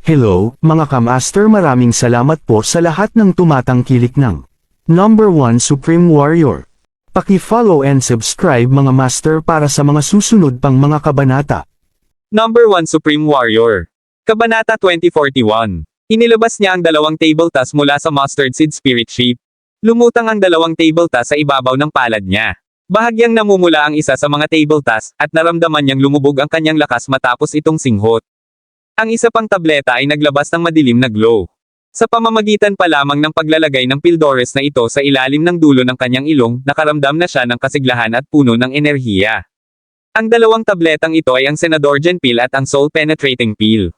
Hello, mga kamaster, maraming salamat po sa lahat ng tumatangkilik ng Number 1 Supreme Warrior. Paki-follow and subscribe mga master para sa mga susunod pang mga kabanata. Number 1 Supreme Warrior. Kabanata 2041. Inilabas niya ang dalawang table toss mula sa Mustard Seed Spirit Ship. Lumutang ang dalawang table toss sa ibabaw ng palad niya. Bahagyang namumula ang isa sa mga table toss, at naramdaman niyang lumubog ang kanyang lakas matapos itong singhot. Ang isa pang tableta ay naglabas ng madilim na glow. Sa pamamagitan pa lamang ng paglalagay ng Pildores na ito sa ilalim ng dulo ng kanyang ilong, nakaramdam na siya ng kasiglahan at puno ng enerhiya. Ang dalawang tabletang ito ay ang Senadorgen Pill at ang Soul Penetrating Pill.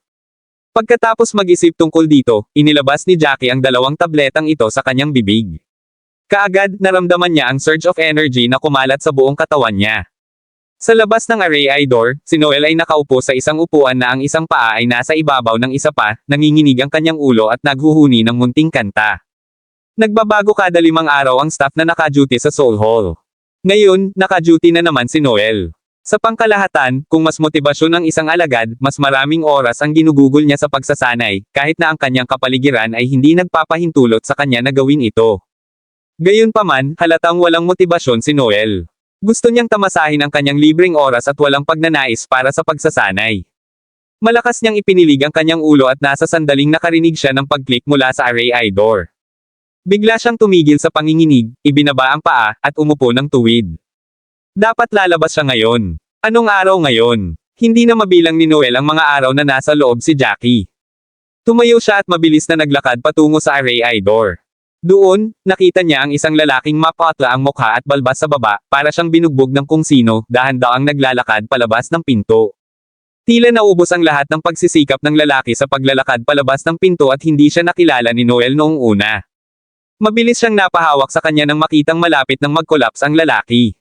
Pagkatapos mag-isip tungkol dito, inilabas ni Jackie ang dalawang tabletang ito sa kanyang bibig. Kaagad, naramdaman niya ang surge of energy na kumalat sa buong katawan niya. Sa labas ng Array Door, si Noel ay nakaupo sa isang upuan na ang isang paa ay nasa ibabaw ng isa pa, nanginginig ang kanyang ulo at naghuhuni ng munting kanta. Nagbabago kada 5 araw ang staff na naka-duty sa Soul Hall. Ngayon, naka-duty na naman si Noel. Sa pangkalahatan, kung mas motibasyon ang isang alagad, mas maraming oras ang ginugugol niya sa pagsasanay, kahit na ang kanyang kapaligiran ay hindi nagpapahintulot sa kanya na gawin ito. Gayunpaman, halatang walang motibasyon si Noel. Gusto niyang tamasahin ang kanyang libreng oras at walang pagnanais para sa pagsasanay. Malakas niyang ipinilig ang kanyang ulo at nasa sandaling nakarinig siya ng pag-click mula sa Array Door. Bigla siyang tumigil sa panginginig, ibinaba ang paa, at umupo ng tuwid. Dapat lalabas siya ngayon. Anong araw ngayon? Hindi na mabilang ni Noel ang mga araw na nasa loob si Jackie. Tumayo siya at mabilis na naglakad patungo sa Array Door. Doon, nakita niya ang isang lalaking mapatla ang mukha at balbas sa baba, para siyang binugbog ng kung sino, dahan-daang naglalakad palabas ng pinto. Tila naubos ang lahat ng pagsisikap ng lalaki sa paglalakad palabas ng pinto at hindi siya nakilala ni Noel noong una. Mabilis siyang napahawak sa kanya nang makitang malapit nang mag-collapse ang lalaki.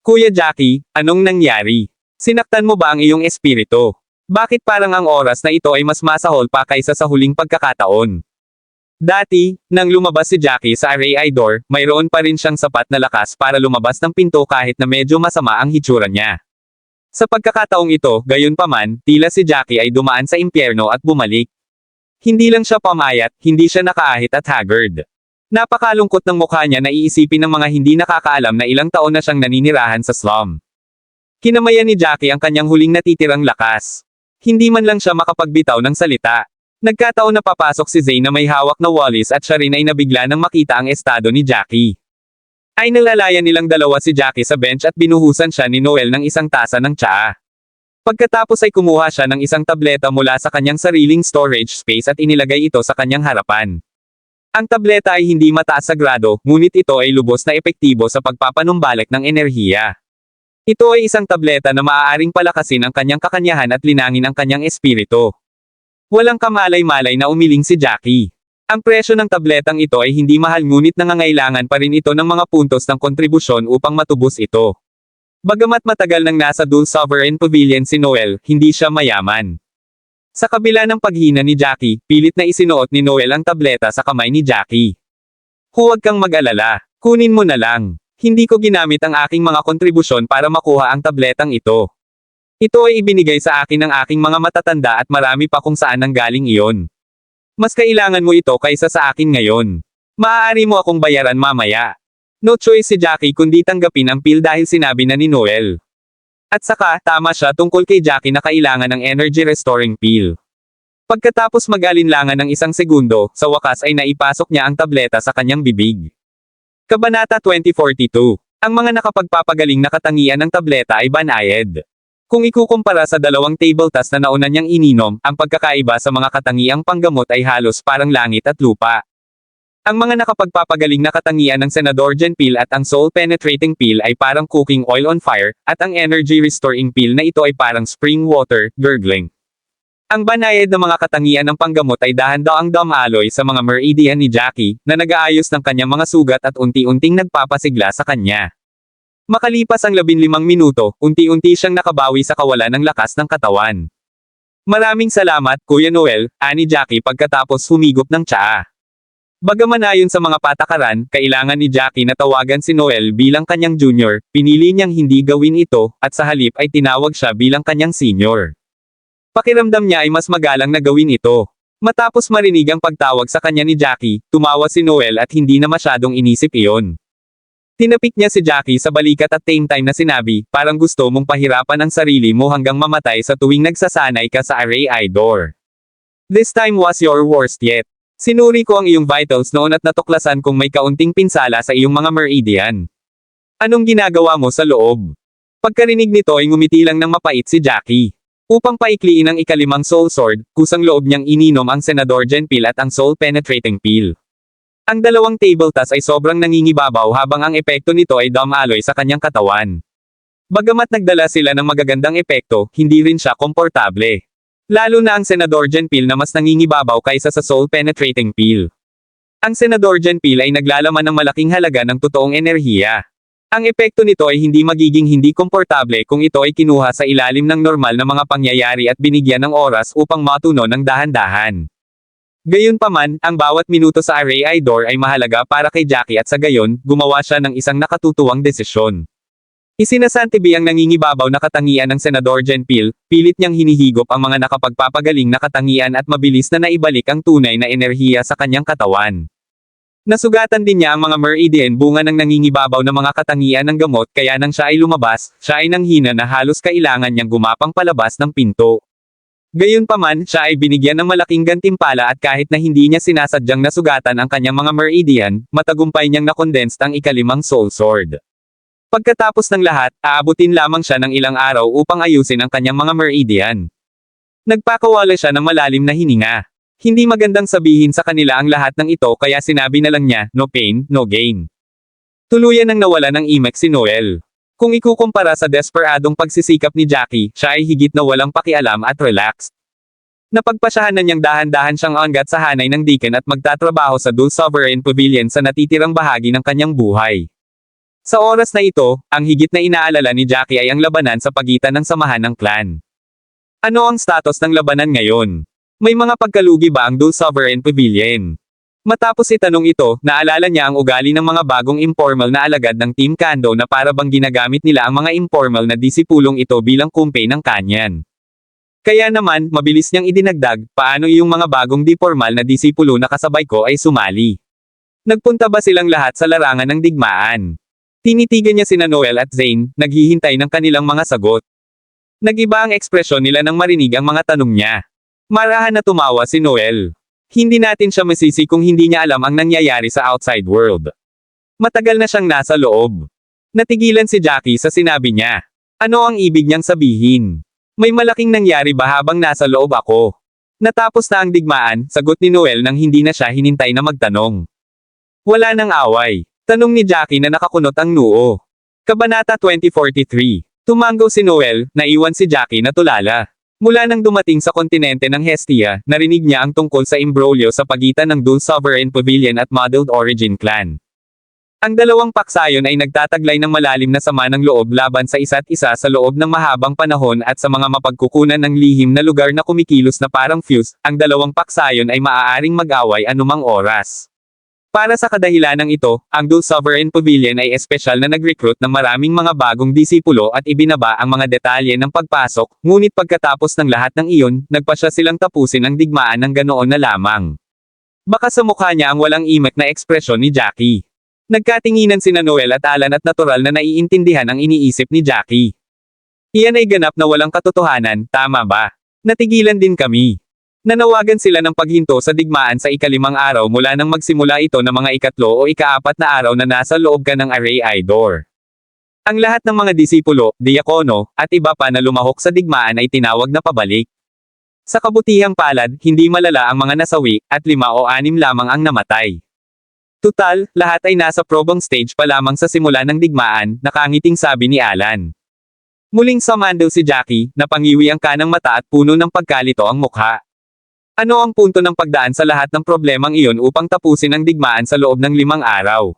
Kuya Jackie, anong nangyari? Sinaktan mo ba ang iyong espiritu? Bakit parang ang oras na ito ay mas masahol pa kaysa sa huling pagkakataon? Dati, nang lumabas si Jackie sa Array Door, mayroon pa rin siyang sapat na lakas para lumabas ng pinto kahit na medyo masama ang hitsura niya. Sa pagkakataong ito, gayunpaman, tila si Jackie ay dumaan sa impyerno at bumalik. Hindi lang siya pamayat, hindi siya nakaahit at haggard. Napakalungkot ng mukha niya na iisipin ng mga hindi nakakaalam na ilang taon na siyang naninirahan sa slum. Kinamayan ni Jackie ang kanyang huling natitirang lakas. Hindi man lang siya makapagbitaw ng salita. Nagkataon na papasok si Zane na may hawak na wallis at siya rin ay nabigla nang makita ang estado ni Jackie. Ay nalalayan nilang dalawa si Jackie sa bench at binuhusan siya ni Noel ng isang tasa ng tsaa. Pagkatapos ay kumuha siya ng isang tableta mula sa kanyang sariling storage space at inilagay ito sa kanyang harapan. Ang tableta ay hindi mataas sa grado, ngunit ito ay lubos na epektibo sa pagpapanumbalik ng enerhiya. Ito ay isang tableta na maaaring palakasin ang kanyang kakanyahan at linangin ang kanyang espiritu. Walang kamalay-malay na umiling si Jackie. Ang presyo ng tabletang ito ay hindi mahal ngunit nangangailangan pa rin ito ng mga puntos ng kontribusyon upang matubos ito. Bagamat matagal nang nasa Dul Sovereign Pavilion si Noel, hindi siya mayaman. Sa kabila ng paghina ni Jackie, pilit na isinuot ni Noel ang tableta sa kamay ni Jackie. Huwag kang mag-alala. Kunin mo na lang. Hindi ko ginamit ang aking mga kontribusyon para makuha ang tabletang ito. Ito ay ibinigay sa akin ng aking mga matatanda at marami pa kung saan nanggaling iyon. Mas kailangan mo ito kaysa sa akin ngayon. Maaari mo akong bayaran mamaya. No choice si Jackie kundi tanggapin ang pill dahil sinabi na ni Noel. At saka, tama siya tungkol kay Jackie na kailangan ng energy restoring pill. Pagkatapos mag-alinlangan ng isang segundo, sa wakas ay naipasok niya ang tableta sa kanyang bibig. Kabanata 2042. Ang mga nakapagpapagaling na katangian ng tableta ay banayad. Kung ikukumpara sa dalawang table toss na nauna niyang ininom, ang pagkakaiba sa mga katangiang panggamot ay halos parang langit at lupa. Ang mga nakapagpapagaling na katangian ng Senadorgen Pill at ang Soul Penetrating Pill ay parang cooking oil on fire, at ang Energy Restoring Pill na ito ay parang spring water, gurgling. Ang banayad na mga katangian ng panggamot ay dahan-daang dumaloy sa mga meridian ni Jackie, na nag-aayos ng kanyang mga sugat at unti-unting nagpapasigla sa kanya. Makalipas ang 15 minuto, unti-unti siyang nakabawi sa kawalan ng lakas ng katawan. Maraming salamat, Kuya Noel, ani Jackie pagkatapos humigop ng tsaa. Bagaman ayon sa mga patakaran, kailangan ni Jackie na tawagan si Noel bilang kanyang junior, pinili niyang hindi gawin ito, at sa halip ay tinawag siya bilang kanyang senior. Pakiramdam niya ay mas magalang na gawin ito. Matapos marinig ang pagtawag sa kanya ni Jackie, tumawa si Noel at hindi na masyadong inisip iyon. Tinapik niya si Jackie sa balikat at same time na sinabi, parang gusto mong pahirapan ang sarili mo hanggang mamatay sa tuwing nagsasanay ka sa Array Door. This time was your worst yet. Sinuri ko ang iyong vitals noon at natuklasan kong may kaunting pinsala sa iyong mga meridian. Anong ginagawa mo sa loob? Pagkarinig nito ay ngumiti lang ng mapait si Jackie. Upang paikliin ang ikalimang soul sword, kusang loob niyang ininom ang Senador Genpil at ang soul penetrating pill. Ang dalawang table tas ay sobrang nangingibabaw habang ang epekto nito ay dumb alloy sa kanyang katawan. Bagamat nagdala sila ng magagandang epekto, hindi rin siya komportable. Lalo na ang Senador Genpil na mas nangingibabaw kaysa sa soul penetrating pill. Ang Senador Genpil ay naglalaman ng malaking halaga ng totoong enerhiya. Ang epekto nito ay hindi magiging hindi komportable kung ito ay kinuha sa ilalim ng normal na mga pangyayari at binigyan ng oras upang matuno ng dahan-dahan. Gayunpaman, ang bawat minuto sa Array Door ay mahalaga para kay Jackie at sa gayon, gumawa siya ng isang nakatutuwang desisyon. Isinasantibi ang nangingibabaw na katangian ng Senador Genpil, pilit niyang hinihigop ang mga nakapagpapagaling na katangian at mabilis na naibalik ang tunay na enerhiya sa kanyang katawan. Nasugatan din niya ang mga meridian bunga ng nangingibabaw na mga katangian ng gamot kaya nang siya ay lumabas, siya ay nanghina na halos kailangan niyang gumapang palabas ng pinto. Gayunpaman, siya ay binigyan ng malaking gantimpala at kahit na hindi niya sinasadyang nasugatan ang kanyang mga meridian, matagumpay niyang nakondensed ang ikalimang soul sword. Pagkatapos ng lahat, aabutin lamang siya ng ilang araw upang ayusin ang kanyang mga meridian. Nagpakawala siya ng malalim na hininga. Hindi magandang sabihin sa kanila ang lahat ng ito kaya sinabi na lang niya, no pain, no gain. Tuluyan nang nawala ng imek si Noel. Kung ikukumpara sa desperadong pagsisikap ni Jackie, siya ay higit na walang pakialam at relaxed. Napagpasyahan na niyang dahan-dahan siyang angat sa hanay ng Deacon at magtatrabaho sa Dul Sovereign Pavilion sa natitirang bahagi ng kanyang buhay. Sa oras na ito, ang higit na inaalala ni Jackie ay ang labanan sa pagitan ng samahan ng clan. Ano ang status ng labanan ngayon? May mga pagkalugi ba ang Dul Sovereign Pavilion? Matapos itanong ito, naalala niya ang ugali ng mga bagong informal na alagad ng Team Kando na para bang ginagamit nila ang mga informal na disipulong ito bilang kumpay ng kanyan. Kaya naman, mabilis niyang idinagdag, paano yung mga bagong di-formal na disipulo na kasabay ko ay sumali? Nagpunta ba silang lahat sa larangan ng digmaan? Tinitigan niya sina Noel at Zane, naghihintay ng kanilang mga sagot. Nag-iba ang ekspresyon nila nang marinig ang mga tanong niya. Marahan na tumawa si Noel. Hindi natin siya masisi kung hindi niya alam ang nangyayari sa outside world. Matagal na siyang nasa loob. Natigilan si Jackie sa sinabi niya. Ano ang ibig niyang sabihin? May malaking nangyari ba habang nasa loob ako? Natapos na ang digmaan, sagot ni Noel nang hindi na siya hinintay na magtanong. Wala nang away. Tanong ni Jackie na nakakunot ang noo. Kabanata 2043. Tumanggaw si Noel, naiwan si Jackie na tulala. Mula nang dumating sa kontinente ng Hestia, narinig niya ang tungkol sa imbroglyo sa pagitan ng Dul Sovereign Pavilion at Muddled Origin Clan. Ang dalawang paksayon ay nagtataglay ng malalim na sama ng loob laban sa isa't isa sa loob ng mahabang panahon at sa mga mapagkukunan ng lihim na lugar na kumikilos na parang fuse, ang dalawang paksayon ay maaaring mag-away anumang oras. Para sa kadahilanang ito, ang Dul Sovereign Pavilion ay espesyal na nag-recruit ng maraming mga bagong disipulo at ibinaba ang mga detalye ng pagpasok, ngunit pagkatapos ng lahat ng iyon, nagpasya silang tapusin ang digmaan ng ganoon na lamang. Baka sa mukha niya ang walang imek na ekspresyon ni Jackie. Nagkatinginan sina Noel at Alan at natural na naiintindihan ang iniisip ni Jackie. Iyan ay ganap na walang katotohanan, tama ba? Natigilan din kami. Nanawagan sila ng paghinto sa digmaan sa ikalimang araw mula nang magsimula ito na mga ikatlo o ikaapat na araw na nasa loob ka ng Array Door. Ang lahat ng mga disipulo, diakono, at iba pa na lumahok sa digmaan ay tinawag na pabalik. Sa kabutihang palad, hindi malala ang mga nasawi, at 5 o 6 lamang ang namatay. Tutal, lahat ay nasa probang stage pa lamang sa simula ng digmaan, nakangiting sabi ni Alan. Muling sumando si Jackie, napangiwi ang kanang mata at puno ng pagkalito ang mukha. Ano ang punto ng pagdaan sa lahat ng problemang iyon upang tapusin ang digmaan sa loob ng 5 araw?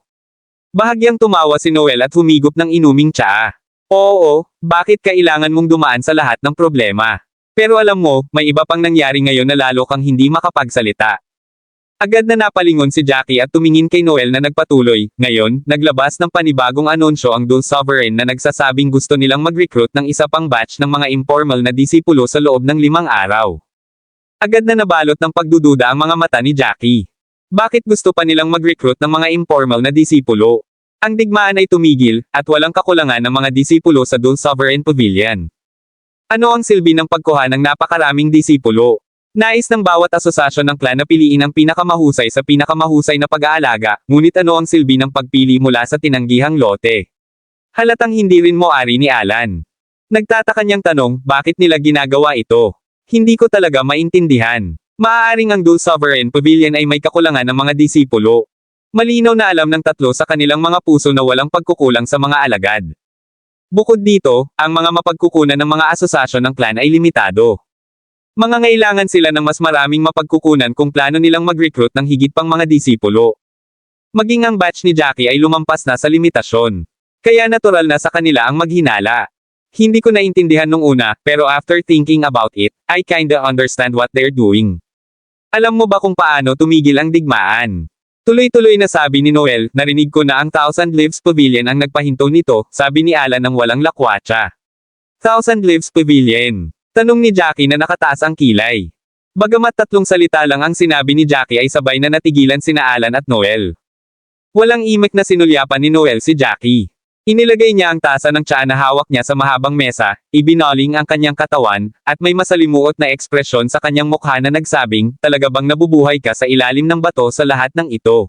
Bahagyang tumawa si Noel at humigop ng inuming tsaa. Oo, bakit kailangan mong dumaan sa lahat ng problema? Pero alam mo, may iba pang nangyari ngayon na lalo kang hindi makapagsalita. Agad na napalingon si Jackie at tumingin kay Noel na nagpatuloy. Ngayon, naglabas ng panibagong anunsyo ang Dual Sovereign na nagsasabing gusto nilang mag-recruit ng isa pang batch ng mga informal na disipulo sa loob ng 5 araw. Agad na nabalot ng pagdududa ang mga mata ni Jackie. Bakit gusto pa nilang mag-recruit ng mga informal na disipulo? Ang digmaan ay tumigil, at walang kakulangan ng mga disipulo sa Dual Sovereign Pavilion. Ano ang silbi ng pagkuha ng napakaraming disipulo? Nais ng bawat asosasyon ng clan na piliin ang pinakamahusay sa pinakamahusay na pag-aalaga, ngunit ano ang silbi ng pagpili mula sa tinanggihang lote? Halatang hindi rin mo-ari ni Alan. Nagtataka niyang tanong, bakit nila ginagawa ito? Hindi ko talaga maintindihan. Maaaring ang Dual Sovereign Pavilion ay may kakulangan ng mga disipulo. Malinaw na alam ng tatlo sa kanilang mga puso na walang pagkukulang sa mga alagad. Bukod dito, ang mga mapagkukunan ng mga asosasyon ng clan ay limitado. Mangangailangan sila ng mas maraming mapagkukunan kung plano nilang mag-recruit ng higit pang mga disipulo. Maging ang batch ni Jackie ay lumampas na sa limitasyon. Kaya natural na sa kanila ang maghinala. Hindi ko naintindihan nung una, pero after thinking about it, I kinda understand what they're doing. Alam mo ba kung paano tumigil ang digmaan? Tuloy-tuloy na sabi ni Noel, narinig ko na ang Thousand Lives Pavilion ang nagpahinto nito, sabi ni Alan ng walang lakwatsa. Thousand Lives Pavilion. Tanong ni Jackie na nakataas ang kilay. Bagamat 3 salita lang ang sinabi ni Jackie ay sabay na natigilan sina Alan at Noel. Walang imik na sinulyapan ni Noel si Jackie. Inilagay niya ang tasa ng tsaa na hawak niya sa mahabang mesa, ibinaling ang kanyang katawan, at may masalimuot na ekspresyon sa kanyang mukha na nagsabing, talaga bang nabubuhay ka sa ilalim ng bato sa lahat ng ito?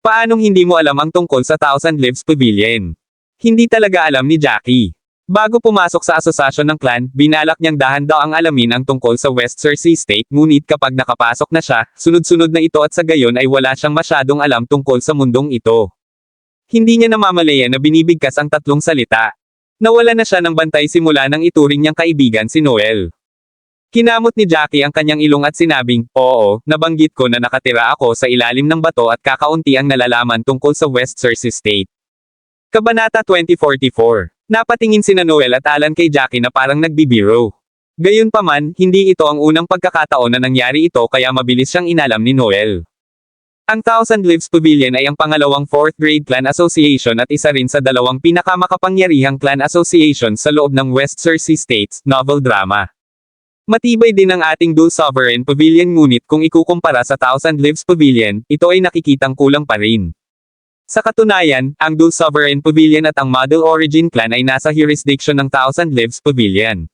Paanong hindi mo alam ang tungkol sa Thousand Lives Pavilion? Hindi talaga alam ni Jackie. Bago pumasok sa asosasyon ng clan, binalak niyang dahan-daang alamin ang tungkol sa West Cersei State, ngunit kapag nakapasok na siya, sunod-sunod na ito at sa gayon ay wala siyang masyadong alam tungkol sa mundong ito. Hindi niya namamalayan na binibigkas ang 3 salita. Nawala na siya ng bantay simula nang ituring niyang kaibigan si Noel. Kinamot ni Jackie ang kanyang ilong at sinabing, oo, nabanggit ko na nakatira ako sa ilalim ng bato at kakaunti ang nalalaman tungkol sa West Cersei State. Kabanata 2044. Napatingin sina Noel at Alan kay Jackie na parang nagbibiro. Gayunpaman, hindi ito ang unang pagkakataon na nangyari ito kaya mabilis siyang inalam ni Noel. Ang Thousand Lives Pavilion ay ang pangalawang 4th grade clan association at isa rin sa 2 pinakamakapangyarihang clan associations sa loob ng West Cersei States, novel drama. Matibay din ang ating Dual Sovereign Pavilion ngunit kung ikukumpara sa Thousand Lives Pavilion, ito ay nakikitang kulang pa rin. Sa katunayan, ang Dual Sovereign Pavilion at ang Model Origin Clan ay nasa jurisdiction ng Thousand Lives Pavilion.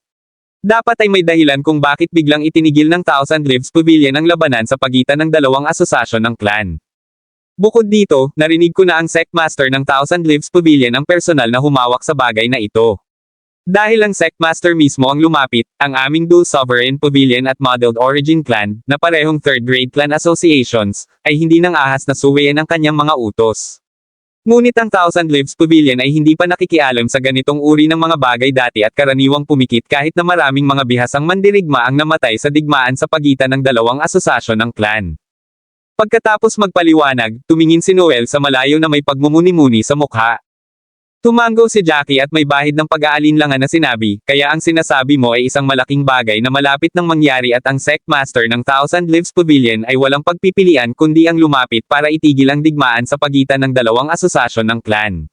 Dapat ay may dahilan kung bakit biglang itinigil ng Thousand Lives Pavilion ang labanan sa pagitan ng 2 asosasyon ng clan. Bukod dito, narinig ko na ang Sectmaster ng Thousand Lives Pavilion ang personal na humawak sa bagay na ito. Dahil ang Sectmaster mismo ang lumapit, ang aming Dual Sovereign Pavilion at Modeled Origin Clan, na parehong 3rd grade clan associations, ay hindi nang ahas na suwayin ang kanyang mga utos. Ngunit ang Thousand Lives Pavilion ay hindi pa nakikialam sa ganitong uri ng mga bagay dati at karaniwang pumikit kahit na maraming mga bihasang mandirigma ang namatay sa digmaan sa pagitan ng 2 asosasyon ng clan. Pagkatapos magpaliwanag, tumingin si Noel sa malayo na may pagmumuni-muni sa mukha. Tumango si Jackie at may bahid ng pag-aalinlangan na sinabi, kaya ang sinasabi mo ay isang malaking bagay na malapit nang mangyari at ang Sectmaster ng Thousand Lives Pavilion ay walang pagpipilian kundi ang lumapit para itigil ang digmaan sa pagitan ng 2 asosasyon ng clan.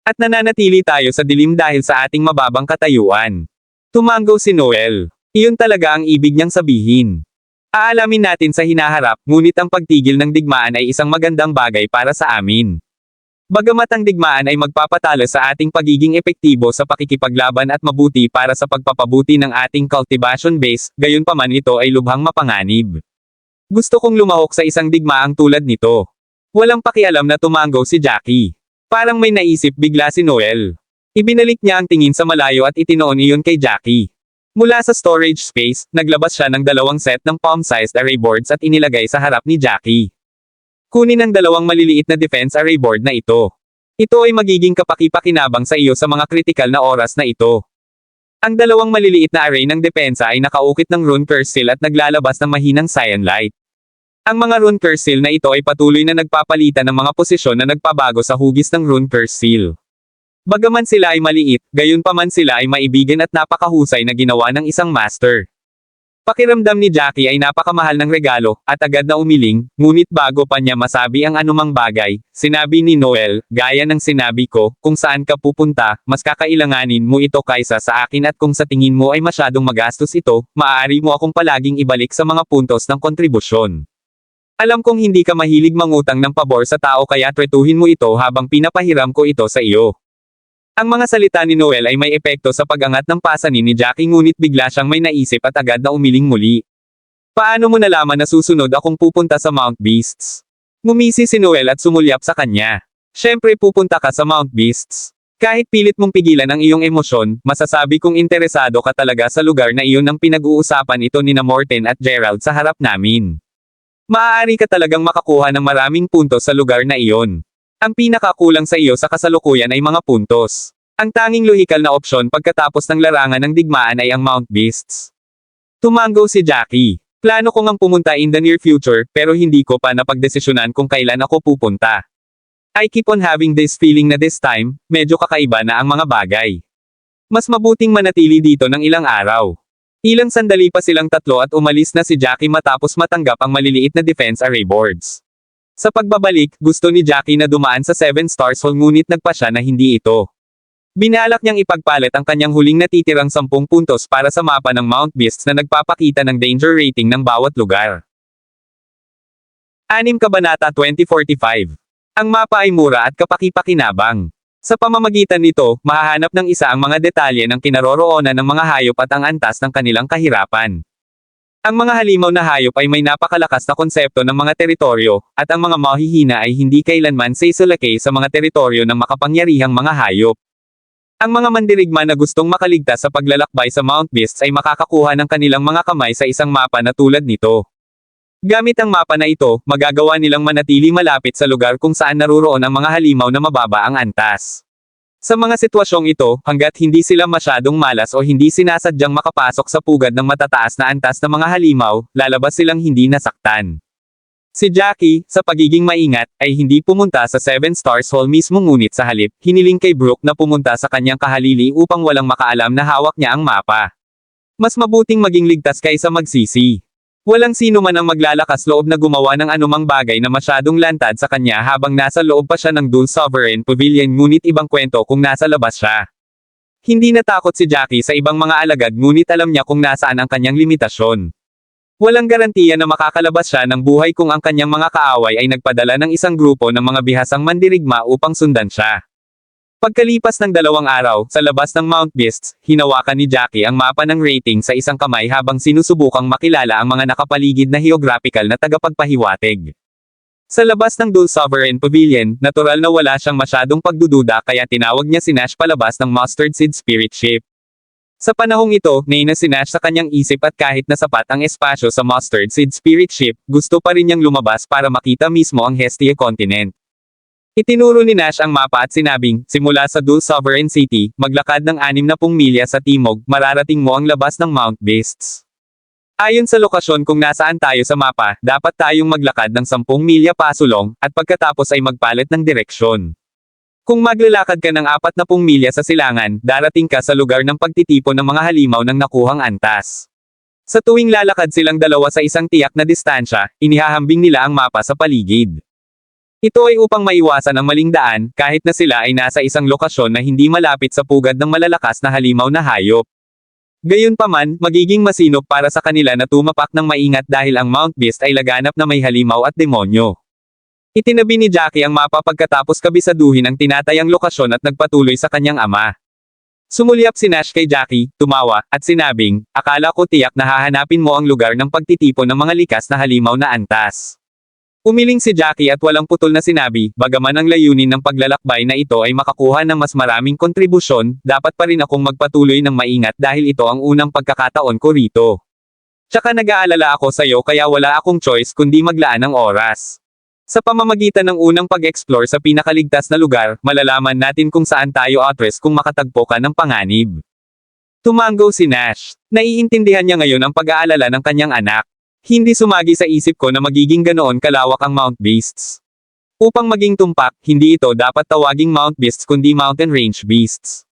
At nananatili tayo sa dilim dahil sa ating mababang katayuan. Tumango si Noel. Iyon talaga ang ibig niyang sabihin. Aalamin natin sa hinaharap, ngunit ang pagtigil ng digmaan ay isang magandang bagay para sa amin. Bagamat ang digmaan ay magpapatalo sa ating pagiging epektibo sa pakikipaglaban at mabuti para sa pagpapabuti ng ating cultivation base, gayunpaman ito ay lubhang mapanganib. Gusto kong lumahok sa isang digmaang tulad nito. Walang pakialam na tumango si Jackie. Parang may naisip bigla si Noel. Ibinalik niya ang tingin sa malayo at itinoon iyon kay Jackie. Mula sa storage space, naglabas siya ng 2 set ng palm-sized array boards at inilagay sa harap ni Jackie. Kunin ang 2 maliliit na defense array board na ito. Ito ay magiging kapaki-pakinabang sa iyo sa mga kritikal na oras na ito. Ang 2 maliliit na array ng depensa ay nakaukit ng rune curse seal at naglalabas ng mahinang cyan light. Ang mga rune curse seal na ito ay patuloy na nagpapalitan ng mga posisyon na nagpabago sa hugis ng rune curse seal. Bagaman sila ay maliit, gayunpaman sila ay maibigan at napakahusay na ginawa ng isang master. Pakiramdam ni Jackie ay napakamahal ng regalo, at agad na umiling, ngunit bago pa niya masabi ang anumang bagay, sinabi ni Noel, gaya ng sinabi ko, kung saan ka pupunta, mas kakailanganin mo ito kaysa sa akin at kung sa tingin mo ay masyadong magastos ito, maaari mo akong palaging ibalik sa mga puntos ng kontribusyon. Alam kong hindi ka mahilig mangutang ng pabor sa tao kaya tretuhin mo ito habang pinapahiram ko ito sa iyo. Ang mga salita ni Noel ay may epekto sa pag-angat ng pasanin ni Jackie ngunit bigla siyang may naisip at agad na umiling muli. Paano mo nalaman na susunod akong pupunta sa Mount Beasts? Ngumisi si Noel at sumulyap sa kanya. Siyempre pupunta ka sa Mount Beasts. Kahit pilit mong pigilan ang iyong emosyon, masasabi kong interesado ka talaga sa lugar na iyon ang pinag-uusapan ito ni na Morten at Gerald sa harap namin. Maaari ka talagang makakuha ng maraming puntos sa lugar na iyon. Ang pinakakulang sa iyo sa kasalukuyan ay mga puntos. Ang tanging lohikal na opsyon pagkatapos ng larangan ng digmaan ay ang Mount Beasts. Tumango si Jackie. Plano ko ngang pumunta in the near future, pero hindi ko pa napagdesisyonan kung kailan ako pupunta. I keep on having this feeling na this time, medyo kakaiba na ang mga bagay. Mas mabuting manatili dito ng ilang araw. Ilang sandali pa silang tatlo at umalis na si Jackie matapos matanggap ang maliliit na defense array boards. Sa pagbabalik, gusto ni Jackie na dumaan sa 7 Stars Hall ngunit nagpa siya na hindi ito. Binalak niyang ipagpalit ang kanyang huling natitirang 10 puntos para sa mapa ng Mount Beasts na nagpapakita ng danger rating ng bawat lugar. 6 Kabanata 2045. Ang mapa ay mura at kapaki-pakinabang. Sa pamamagitan nito, mahahanap ng isa ang mga detalye ng kinaroroonan ng mga hayop at ang antas ng kanilang kahirapan. Ang mga halimaw na hayop ay may napakalakas na konsepto ng mga teritoryo, at ang mga mahihina ay hindi kailanman saisalakay sa mga teritoryo ng makapangyarihang mga hayop. Ang mga mandirigma na gustong makaligtas sa paglalakbay sa Mount Beasts ay makakakuha ng kanilang mga kamay sa isang mapa na tulad nito. Gamit ang mapa na ito, magagawa nilang manatili malapit sa lugar kung saan naruroon ang mga halimaw na mababa ang antas. Sa mga sitwasyong ito, hanggat hindi sila masyadong malas o hindi sinasadyang makapasok sa pugad ng matataas na antas na mga halimaw, lalabas silang hindi nasaktan. Si Jackie, sa pagiging maingat, ay hindi pumunta sa 7 Stars Hall mismo ngunit sa halip, hiniling kay Brooke na pumunta sa kanyang kahalili upang walang makaalam na hawak niya ang mapa. Mas mabuting maging ligtas kaysa magsisi. Walang sino man ang maglalakas loob na gumawa ng anumang bagay na masyadong lantad sa kanya habang nasa loob pa siya ng Dul Sovereign Pavilion ngunit ibang kwento kung nasa labas siya. Hindi natakot si Jackie sa ibang mga alagad ngunit alam niya kung nasaan ang kanyang limitasyon. Walang garantiya na makakalabas siya ng buhay kung ang kanyang mga kaaway ay nagpadala ng isang grupo ng mga bihasang mandirigma upang sundan siya. Pagkalipas ng 2 araw, sa labas ng Mount Beasts, hinawakan ni Jackie ang mapa ng rating sa isang kamay habang sinusubukang makilala ang mga nakapaligid na geographical na tagapagpahiwatig. Sa labas ng Dul Sovereign Pavilion, natural na wala siyang masyadong pagdududa kaya tinawag niya si Nash palabas ng Mustard Seed Spirit Ship. Sa panahong ito, na si Nash sa kanyang isip at kahit na sapat ang espasyo sa Mustard Seed Spirit Ship, gusto pa rin niyang lumabas para makita mismo ang Hestia Continent. Itinuro ni Nash ang mapa at sinabing, simula sa Dul Sovereign City, maglakad ng 60 milya sa timog, mararating mo ang labas ng Mount Beasts. Ayon sa lokasyon kung nasaan tayo sa mapa, dapat tayong maglakad ng 10 milya pasulong, at pagkatapos ay magpalit ng direksyon. Kung maglalakad ka ng 40 milya sa silangan, darating ka sa lugar ng pagtitipon ng mga halimaw ng nakuhang antas. Sa tuwing lalakad silang dalawa sa isang tiyak na distansya, inihahambing nila ang mapa sa paligid. Ito ay upang maiwasan ang maling daan, kahit na sila ay nasa isang lokasyon na hindi malapit sa pugad ng malalakas na halimaw na hayop. Gayunpaman, magiging masinop para sa kanila na tumapak ng maingat dahil ang Mount Beast ay laganap na may halimaw at demonyo. Itinabi ni Jackie ang mapa pagkatapos kabisaduhin ang tinatayang lokasyon at nagpatuloy sa kanyang ama. Sumulyap si Nash kay Jackie, tumawa, at sinabing, akala ko tiyak na hahanapin mo ang lugar ng pagtitipon ng mga likas na halimaw na antas. Umiling si Jackie at walang putol na sinabi, bagaman ang layunin ng paglalakbay na ito ay makakuha ng mas maraming kontribusyon, dapat pa rin akong magpatuloy ng maingat dahil ito ang unang pagkakataon ko rito. Tsaka nag-aalala ako sa'yo kaya wala akong choice kundi maglaan ng oras. Sa pamamagitan ng unang pag-explore sa pinakaligtas na lugar, malalaman natin kung saan tayo atres kung makatagpo ka ng panganib. Tumango si Nash. Naiintindihan niya ngayon ang pag-aalala ng kanyang anak. Hindi sumagi sa isip ko na magiging ganoon kalawak ang Mount Beasts. Upang maging tumpak, hindi ito dapat tawaging Mount Beasts kundi Mountain Range Beasts.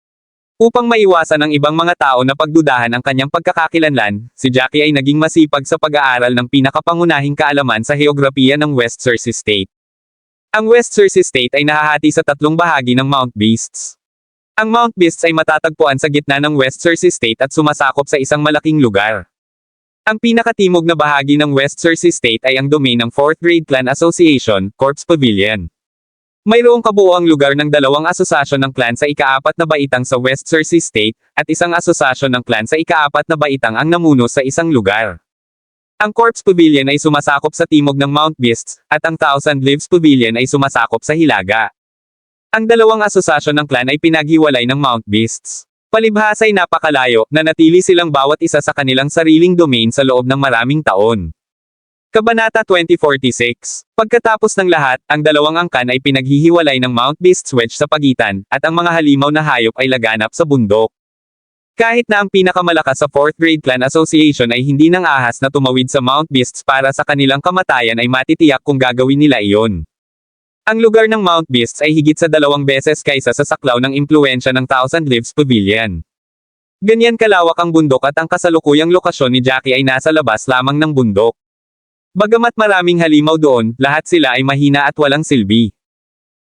Upang maiwasan ang ibang mga tao na pagdudahan ang kanyang pagkakakilanlan, si Jackie ay naging masipag sa pag-aaral ng pinakapangunahing kaalaman sa heograpiya ng West Jersey State. Ang West Jersey State ay nahahati sa tatlong bahagi ng Mount Beasts. Ang Mount Beasts ay matatagpuan sa gitna ng West Jersey State at sumasakop sa isang malaking lugar. Ang pinakatimog na bahagi ng West Jersey State ay ang domain ng 4th Grade Clan Association, Corps Pavilion. Mayroong kabuoang lugar ng dalawang asosasyon ng clan sa ika-4 na baitang sa West Jersey State, at isang asosasyon ng clan sa ika-4 na baitang ang namuno sa isang lugar. Ang Corps Pavilion ay sumasakop sa timog ng Mount Beasts, at ang Thousand Leaves Pavilion ay sumasakop sa hilaga. Ang dalawang asosasyon ng clan ay pinaghiwalay ng Mount Beasts. Palibhas ay napakalayo, na natili silang bawat isa sa kanilang sariling domain sa loob ng maraming taon. Kabanata 2046. Pagkatapos ng lahat, ang dalawang angkan ay pinaghihiwalay ng Mount Beasts Wedge sa pagitan, at ang mga halimaw na hayop ay laganap sa bundok. Kahit na ang pinakamalakas sa 4th Grade Clan Association ay hindi nang ahas na tumawid sa Mount Beasts para sa kanilang kamatayan ay matitiyak kung gagawin nila iyon. Ang lugar ng Mount Beasts ay higit sa 2 beses kaysa sa saklaw ng impluensya ng Thousand Leaves Pavilion. Ganyan kalawak ang bundok at ang kasalukuyang lokasyon ni Jackie ay nasa labas lamang ng bundok. Bagamat maraming halimaw doon, lahat sila ay mahina at walang silbi.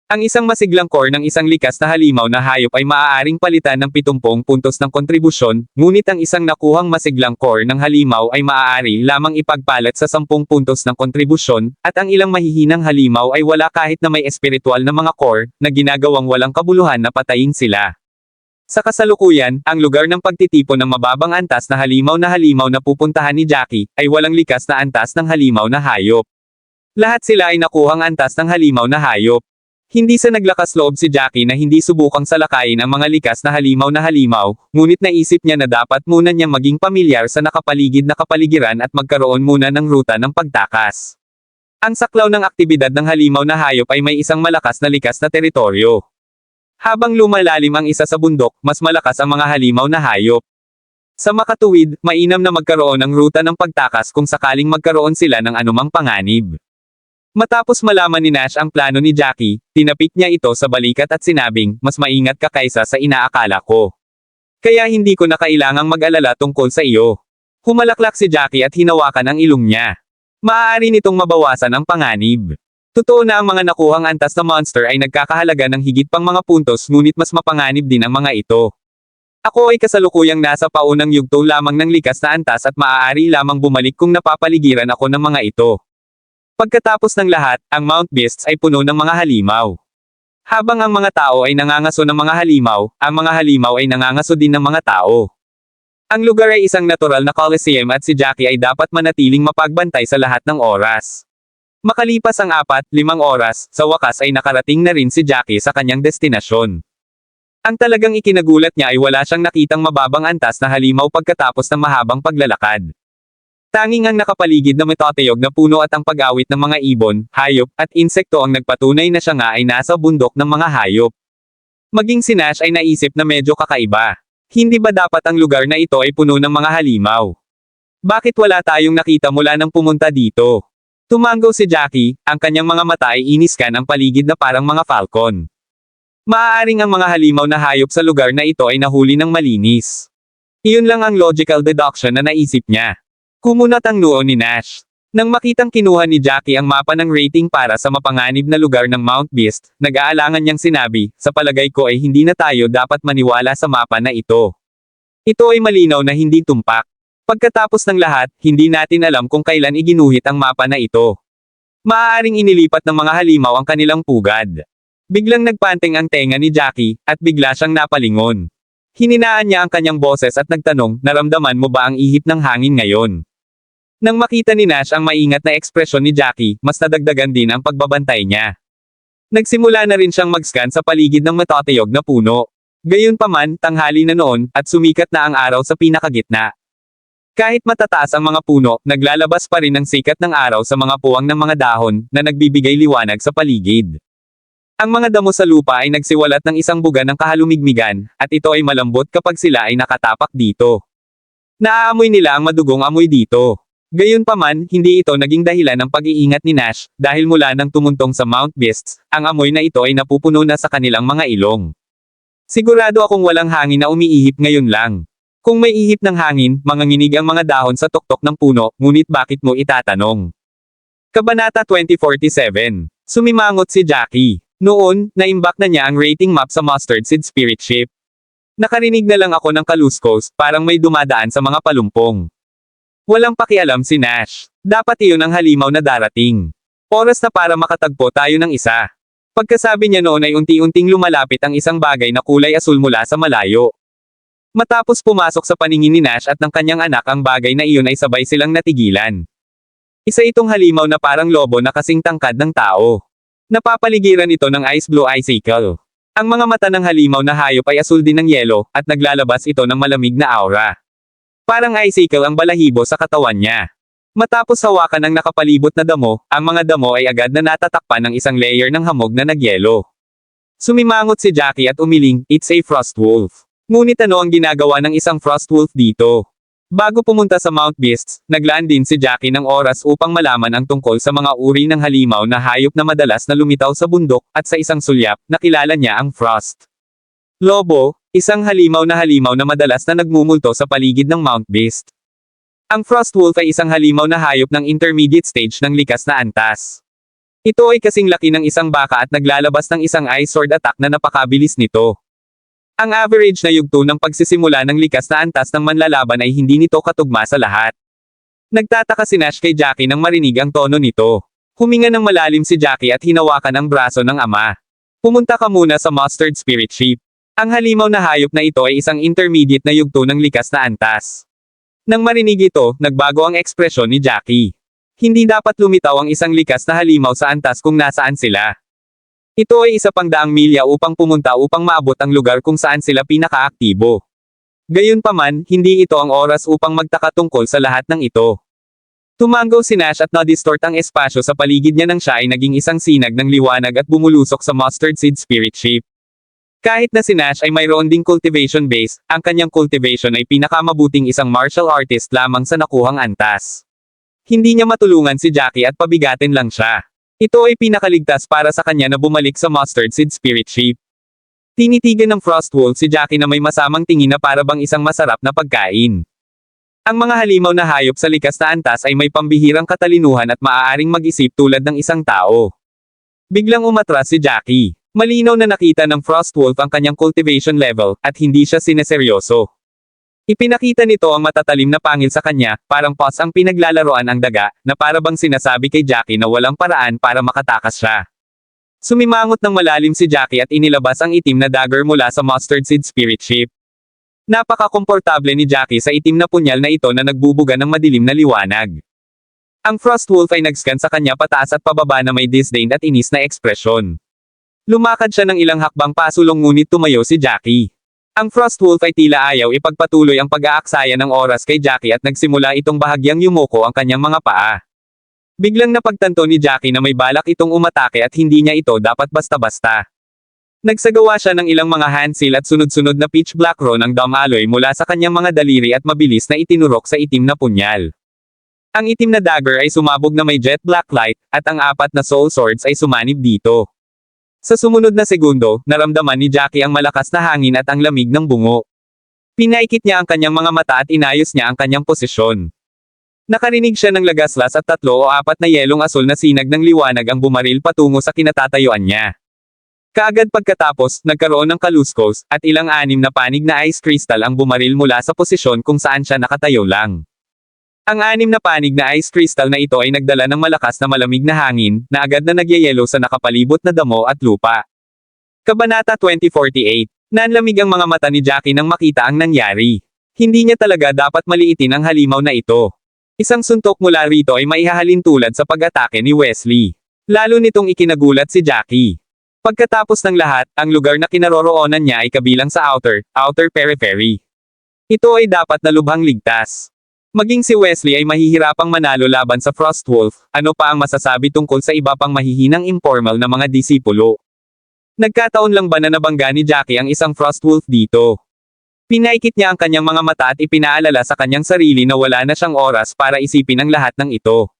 Ang isang masiglang core ng isang likas na halimaw na hayop ay maaaring palitan ng 70 puntos ng kontribusyon, ngunit ang isang nakuhang masiglang core ng halimaw ay maaari lamang ipagpalit sa 10 puntos ng kontribusyon, at ang ilang mahihinang halimaw ay wala kahit na may espiritual na mga core, na ginagawang walang kabuluhan na patayin sila. Sa kasalukuyan, ang lugar ng pagtitipon ng mababang antas na halimaw na pupuntahan ni Jackie, ay walang likas na antas ng halimaw na hayop. Lahat sila ay nakuhang antas ng halimaw na hayop. Hindi sa naglakas loob si Jackie na hindi subukang salakayin ang mga likas na halimaw, ngunit naisip niya na dapat muna niyang maging pamilyar sa nakapaligid na kapaligiran at magkaroon muna ng ruta ng pagtakas. Ang saklaw ng aktibidad ng halimaw na hayop ay may isang malakas na likas na teritoryo. Habang lumalalim ang isa sa bundok, mas malakas ang mga halimaw na hayop. Sa makatuwid, mainam na magkaroon ng ruta ng pagtakas kung sakaling magkaroon sila ng anumang panganib. Matapos malaman ni Nash ang plano ni Jackie, tinapik niya ito sa balikat at sinabing, mas maingat ka kaysa sa inaakala ko. Kaya hindi ko na kailangang mag-alala tungkol sa iyo. Humalaklak si Jackie at hinawakan ang ilong niya. Maaari nitong mabawasan ang panganib. Totoo na ang mga nakuhang antas na monster ay nagkakahalaga ng higit pang mga puntos, ngunit mas mapanganib din ang mga ito. Ako ay kasalukuyang nasa paunang yugto lamang ng likas na antas at maaari lamang bumalik kung napapaligiran ako ng mga ito. Pagkatapos ng lahat, ang Mount Beasts ay puno ng mga halimaw. Habang ang mga tao ay nangangaso ng mga halimaw, ang mga halimaw ay nangangaso din ng mga tao. Ang lugar ay isang natural na coliseum at si Jackie ay dapat manatiling mapagbantay sa lahat ng oras. Makalipas ang 4-5 oras, sa wakas ay nakarating na rin si Jackie sa kanyang destinasyon. Ang talagang ikinagulat niya ay wala siyang nakitang mababang antas na halimaw pagkatapos ng mahabang paglalakad. Tanging ang nakapaligid na matatayog na puno at ang pag-awit ng mga ibon, hayop, at insekto ang nagpatunay na siya nga ay nasa bundok ng mga hayop. Maging si Nash ay naisip na medyo kakaiba. Hindi ba dapat ang lugar na ito ay puno ng mga halimaw? Bakit wala tayong nakita mula nang pumunta dito? Tumanggaw si Jackie, ang kanyang mga mata ay iniskan ang paligid na parang mga falcon. Maaaring ang mga halimaw na hayop sa lugar na ito ay nahuli ng malinis. Iyon lang ang logical deduction na naisip niya. Kumunat ang noo ni Nash. Nang makitang kinuha ni Jackie ang mapa ng rating para sa mapanganib na lugar ng Mount Beast, nag-aalangan niyang sinabi, sa palagay ko ay hindi na tayo dapat maniwala sa mapa na ito. Ito ay malinaw na hindi tumpak. Pagkatapos ng lahat, hindi natin alam kung kailan iginuhit ang mapa na ito. Maaaring inilipat ng mga halimaw ang kanilang pugad. Biglang nagpanteng ang tenga ni Jackie, at bigla siyang napalingon. Hininaan niya ang kanyang boses at nagtanong, naramdaman mo ba ang ihip ng hangin ngayon? Nang makita ni Nash ang maingat na ekspresyon ni Jackie, mas nadagdagan din ang pagbabantay niya. Nagsimula na rin siyang mag-scan sa paligid ng matatayog na puno. Gayunpaman, tanghali na noon, at sumikat na ang araw sa pinakagitna. Kahit matataas ang mga puno, naglalabas pa rin ang sikat ng araw sa mga puwang ng mga dahon, na nagbibigay liwanag sa paligid. Ang mga damo sa lupa ay nagsiwalat ng isang buga ng kahalumigmigan, at ito ay malambot kapag sila ay nakatapak dito. Naaamoy nila ang madugong amoy dito. Gayunpaman, hindi ito naging dahilan ng pag-iingat ni Nash, dahil mula nang tumuntong sa Mount Beasts, ang amoy na ito ay napupuno na sa kanilang mga ilong. Sigurado akong walang hangin na umiihip ngayon lang. Kung may ihip ng hangin, manganginig ang mga dahon sa tuktok ng puno, ngunit bakit mo itatanong? Kabanata 2047. Sumimangot si Jackie. Noon, naimbak na niya ang rating map sa Mustard Seed Spirit Ship. Nakarinig na lang ako ng kaluskos, parang may dumadaan sa mga palumpong. Walang pakialam si Nash. Dapat iyon ang halimaw na darating. Oras na para makatagpo tayo ng isa. Pagkasabi niya noon ay unti-unting lumalapit ang isang bagay na kulay asul mula sa malayo. Matapos pumasok sa paningin ni Nash at ng kanyang anak ang bagay na iyon ay sabay silang natigilan. Isa itong halimaw na parang lobo na kasing tangkad ng tao. Napapaligiran ito ng ice blue icicle. Ang mga mata ng halimaw na hayop ay asul din ng yelo, at naglalabas ito ng malamig na aura. Parang icicle ang balahibo sa katawan niya. Matapos hawakan ang nakapalibot na damo, ang mga damo ay agad na natatakpan ng isang layer ng hamog na nagyelo. Sumimangot si Jackie at umiling, "It's a frost wolf." Ngunit ano ang ginagawa ng isang frost wolf dito? Bago pumunta sa Mount Beasts, naglaan din si Jackie ng oras upang malaman ang tungkol sa mga uri ng halimaw na hayop na madalas na lumitaw sa bundok, at sa isang sulyap, nakilala niya ang frost lobo, isang halimaw na madalas na nagmumulto sa paligid ng Mount Beast. Ang frost wolf ay isang halimaw na hayop ng intermediate stage ng likas na antas. Ito ay kasing laki ng isang baka at naglalabas ng isang ice sword attack na napakabilis nito. Ang average na yugto ng pagsisimula ng likas na antas ng manlalaban ay hindi nito katugma sa lahat. Nagtataka si Nash kay Jackie nang marinig ang tono nito. Huminga ng malalim si Jackie at hinawakan ang braso ng ama. "Pumunta ka muna sa Mustard Spirit Ship." Ang halimaw na hayop na ito ay isang intermediate na yugto ng likas na antas. Nang marinig ito, nagbago ang ekspresyon ni Jackie. Hindi dapat lumitaw ang isang likas na halimaw sa antas kung nasaan sila. Ito ay isa pang daang milya upang pumunta upang maabot ang lugar kung saan sila pinakaaktibo. Gayunpaman, hindi ito ang oras upang magtaka tungkol sa lahat ng ito. Tumango si Nash at na-distort ang espasyo sa paligid niya nang siya ay naging isang sinag ng liwanag at bumulusok sa Mustard Seed Spirit Ship. Kahit na si Nash ay mayroon ding cultivation base, ang kanyang cultivation ay pinakamabuting isang martial artist lamang sa nakuhang antas. Hindi niya matulungan si Jackie at pabigatin lang siya. Ito ay pinakaligtas para sa kanya na bumalik sa Mustard Seed Spirit Ship. Tinitigan ng Frost Wolf si Jackie na may masamang tingin na para bang isang masarap na pagkain. Ang mga halimaw na hayop sa likas na antas ay may pambihirang katalinuhan at maaaring mag-isip tulad ng isang tao. Biglang umatras si Jackie. Malinaw na nakita ng Frost Wolf ang kanyang cultivation level, at hindi siya sineseryoso. Ipinakita nito ang matatalim na pangil sa kanya, parang pos ang pinaglalaroan ang daga, na para bang sinasabi kay Jackie na walang paraan para makatakas siya. Sumimangot ng malalim si Jackie at inilabas ang itim na dagger mula sa Mustard Seed Spirit Ship. Napaka-komportable ni Jackie sa itim na punyal na ito na nagbubuga ng madilim na liwanag. Ang Frost Wolf ay nag-scan sa kanya pataas at pababa na may disdain at inis na ekspresyon. Lumakad siya ng ilang hakbang pasulong ngunit tumayo si Jackie. Ang Frost Wolf ay tila ayaw ipagpatuloy ang pag-aaksaya ng oras kay Jackie at nagsimula itong bahagyang yumuko ang kanyang mga paa. Biglang napagtanto ni Jackie na may balak itong umatake at hindi niya ito dapat basta-basta. Nagsagawa siya ng ilang mga handsil at sunod-sunod na pitch black ron ng Dom Alloy mula sa kanyang mga daliri at mabilis na itinurok sa itim na punyal. Ang itim na dagger ay sumabog na may jet black light, at ang apat na soul swords ay sumanib dito. Sa sumunod na segundo, naramdaman ni Jackie ang malakas na hangin at ang lamig ng bungo. Pinaikit niya ang kanyang mga mata at inayos niya ang kanyang posisyon. Nakarinig siya ng lagaslas at 3 o 4 na yelong asul na sinag ng liwanag ang bumaril patungo sa kinatatayuan niya. Kaagad pagkatapos, nagkaroon ng kaluskos, at ilang 6 na panig na ice crystal ang bumaril mula sa posisyon kung saan siya nakatayo lang. Ang 6 na panig na ice crystal na ito ay nagdala ng malakas na malamig na hangin, na agad na nagyayelo sa nakapalibot na damo at lupa. Kabanata 2048. Nanlamig ang mga mata ni Jackie nang makita ang nangyari. Hindi niya talaga dapat maliitin ang halimaw na ito. Isang suntok mula rito ay maihahalin tulad sa pag-atake ni Wesley. Lalo nitong ikinagulat si Jackie. Pagkatapos ng lahat, ang lugar na kinaroroonan niya ay kabilang sa outer periphery. Ito ay dapat na lubhang ligtas. Maging si Wesley ay mahihirapang manalo laban sa Frost Wolf, ano pa ang masasabi tungkol sa iba pang mahihinang informal na mga disipulo? Nagkataon lang ba na nabangga ni Jackie ang isang Frost Wolf dito? Pinaikit niya ang kanyang mga mata at ipinaalala sa kanyang sarili na wala na siyang oras para isipin ang lahat ng ito.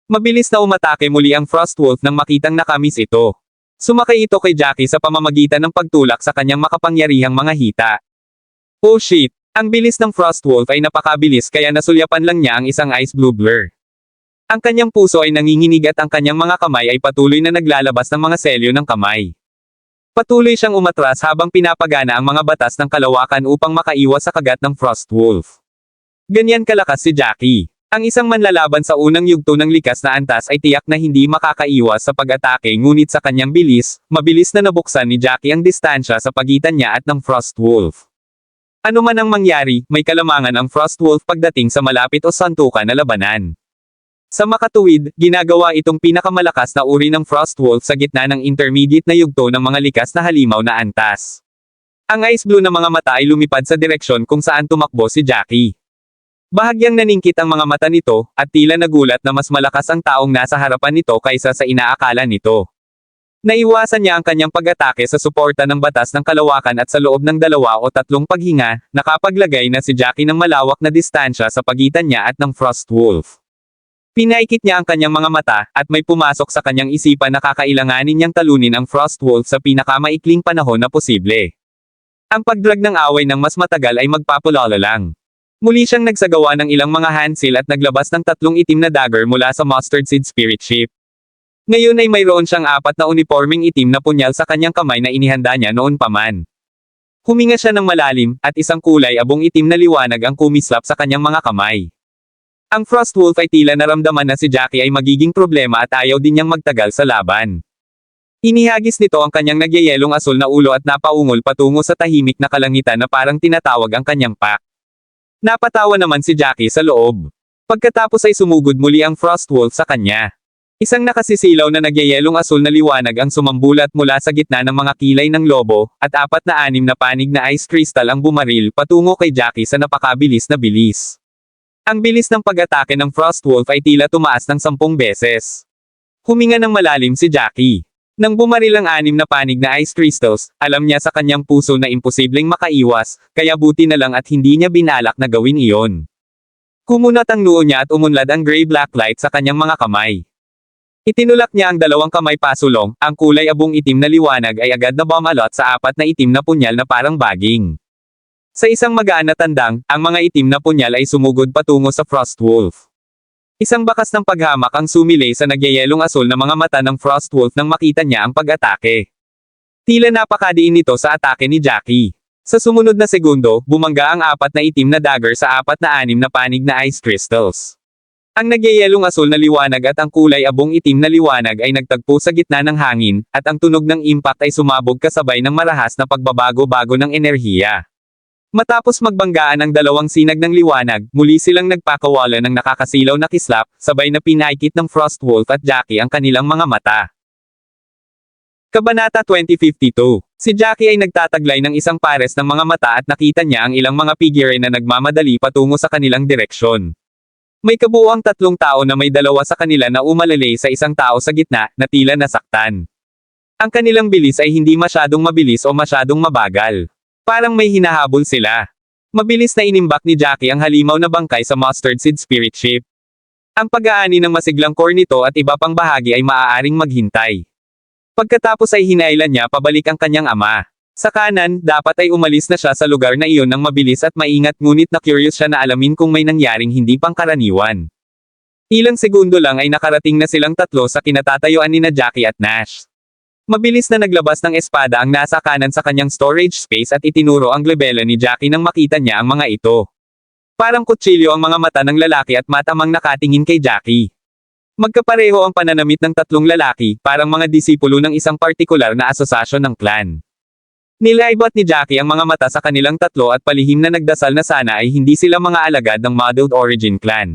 Mabilis na umatake muli ang Frost Wolf nang makitang nakamis ito. Sumakay ito kay Jackie sa pamamagitan ng pagtulak sa kanyang makapangyarihang mga hita. Oh shit! Ang bilis ng Frostwolf ay napakabilis kaya nasulyapan lang niya ang isang ice blue blur. Ang kanyang puso ay nanginginig at ang kanyang mga kamay ay patuloy na naglalabas ng mga selyo ng kamay. Patuloy siyang umatras habang pinapagana ang mga batas ng kalawakan upang makaiwas sa kagat ng Frostwolf. Ganyan kalakas si Jackie. Ang isang manlalaban sa unang yugto ng likas na antas ay tiyak na hindi makakaiwas sa pag-atake ngunit sa kanyang bilis, mabilis na nabuksan ni Jackie ang distansya sa pagitan niya at ng Frostwolf. Ano man ang mangyari, may kalamangan ang Frostwolf pagdating sa malapit o santukan na labanan. Sa makatuwid, ginagawa itong pinakamalakas na uri ng Frostwolf sa gitna ng intermediate na yugto ng mga likas na halimaw na antas. Ang ice blue na mga mata ay lumipad sa direksyon kung saan tumakbo si Jackie. Bahagyang naningkit ang mga mata nito, at tila nagulat na mas malakas ang taong nasa harapan nito kaysa sa inaakala nito. Naiwasan niya ang kanyang pag-atake sa suporta ng batas ng kalawakan at sa loob ng 2 o 3 paghinga, nakapaglagay na si Jackie ng malawak na distansya sa pagitan niya at ng Frostwolf. Pinaikit niya ang kanyang mga mata, at may pumasok sa kanyang isipan na kakailanganin niyang talunin ang Frostwolf sa pinakamaikling panahon na posible. Ang pagdrag ng away ng mas matagal ay magpapalala lang. Muli siyang nagsagawa ng ilang mga handsil at naglabas ng 3 itim na dagger mula sa Mustard Seed Spirit Ship. Ngayon ay mayroon siyang 4 na uniforming itim na punyal sa kanyang kamay na inihanda niya noon pa man. Huminga siya ng malalim, at isang kulay abong itim na liwanag ang kumislap sa kanyang mga kamay. Ang Frostwolf ay tila naramdaman na si Jackie ay magiging problema at ayaw din niyang magtagal sa laban. Inihagis nito ang kanyang nagyayelong asul na ulo at napaungol patungo sa tahimik na kalangitan na parang tinatawag ang kanyang pack. Napatawa naman si Jackie sa loob. Pagkatapos ay sumugod muli ang Frostwolf sa kanya. Isang nakasisilaw na nagyayelong asul na liwanag ang sumambulat mula sa gitna ng mga kilay ng lobo, at 4 na 6 na panig na ice crystal ang bumaril patungo kay Jackie sa napakabilis na bilis. Ang bilis ng pag-atake ng Frostwolf ay tila tumaas ng 10 beses. Huminga ng malalim si Jackie. Nang bumaril ang 6 na panig na ice crystals, alam niya sa kanyang puso na imposibleng makaiwas, kaya buti na lang at hindi niya binalak na gawin iyon. Kumunat ang noo niya at umunlad ang gray-black light sa kanyang mga kamay. Itinulak niya ang 2 kamay pasulong, ang kulay abong itim na liwanag ay agad na bumalot sa 4 na itim na punyal na parang baging. Sa isang magaan na tandang, ang mga itim na punyal ay sumugod patungo sa Frostwolf. Isang bakas ng paghamak ang sumilay sa nagyayelong asul na mga mata ng Frostwolf nang makita niya ang pag-atake. Tila napakadiin nito sa atake ni Jackie. Sa sumunod na segundo, bumangga ang 4 na itim na dagger sa 4 na 6 na panig na ice crystals. Ang nagyayelong asul na liwanag at ang kulay abong itim na liwanag ay nagtagpo sa gitna ng hangin, at ang tunog ng impact ay sumabog kasabay ng marahas na pagbabago-bago ng enerhiya. Matapos magbanggaan ang 2 sinag ng liwanag, muli silang nagpakawala ng nakakasilaw na kislap, sabay na pinaikit ng Frostwolf at Jackie ang kanilang mga mata. Kabanata 2052. Si Jackie ay nagtataglay ng isang pares ng mga mata at nakita niya ang ilang mga figure na nagmamadali patungo sa kanilang direksyon. May kabuuang 3 tao na may 2 sa kanila na umalalay sa isang tao sa gitna, na tila nasaktan. Ang kanilang bilis ay hindi masyadong mabilis o masyadong mabagal. Parang may hinahabol sila. Mabilis na inimbak ni Jackie ang halimaw na bangkay sa Mustard Seed Spirit Ship. Ang pag-aani ng masiglang core nito at iba pang bahagi ay maaaring maghintay. Pagkatapos ay hinailan niya pabalik ang kanyang ama. Sa kanan, dapat ay umalis na siya sa lugar na iyon ng mabilis at maingat ngunit na-curious siya na alamin kung may nangyaring hindi pangkaraniwan. Ilang segundo lang ay nakarating na silang 3 sa kinatatayuan nina Jackie at Nash. Mabilis na naglabas ng espada ang nasa kanan sa kanyang storage space at itinuro ang glebela ni Jackie nang makita niya ang mga ito. Parang kutsilyo ang mga mata ng lalaki at matamang nakatingin kay Jackie. Magkapareho ang pananamit ng 3 lalaki, parang mga disipulo ng isang partikular na asosasyon ng clan. Nilaibot ni Jackie ang mga mata sa kanilang 3 at palihim na nagdasal na sana ay hindi sila mga alagad ng Modeled Origin clan.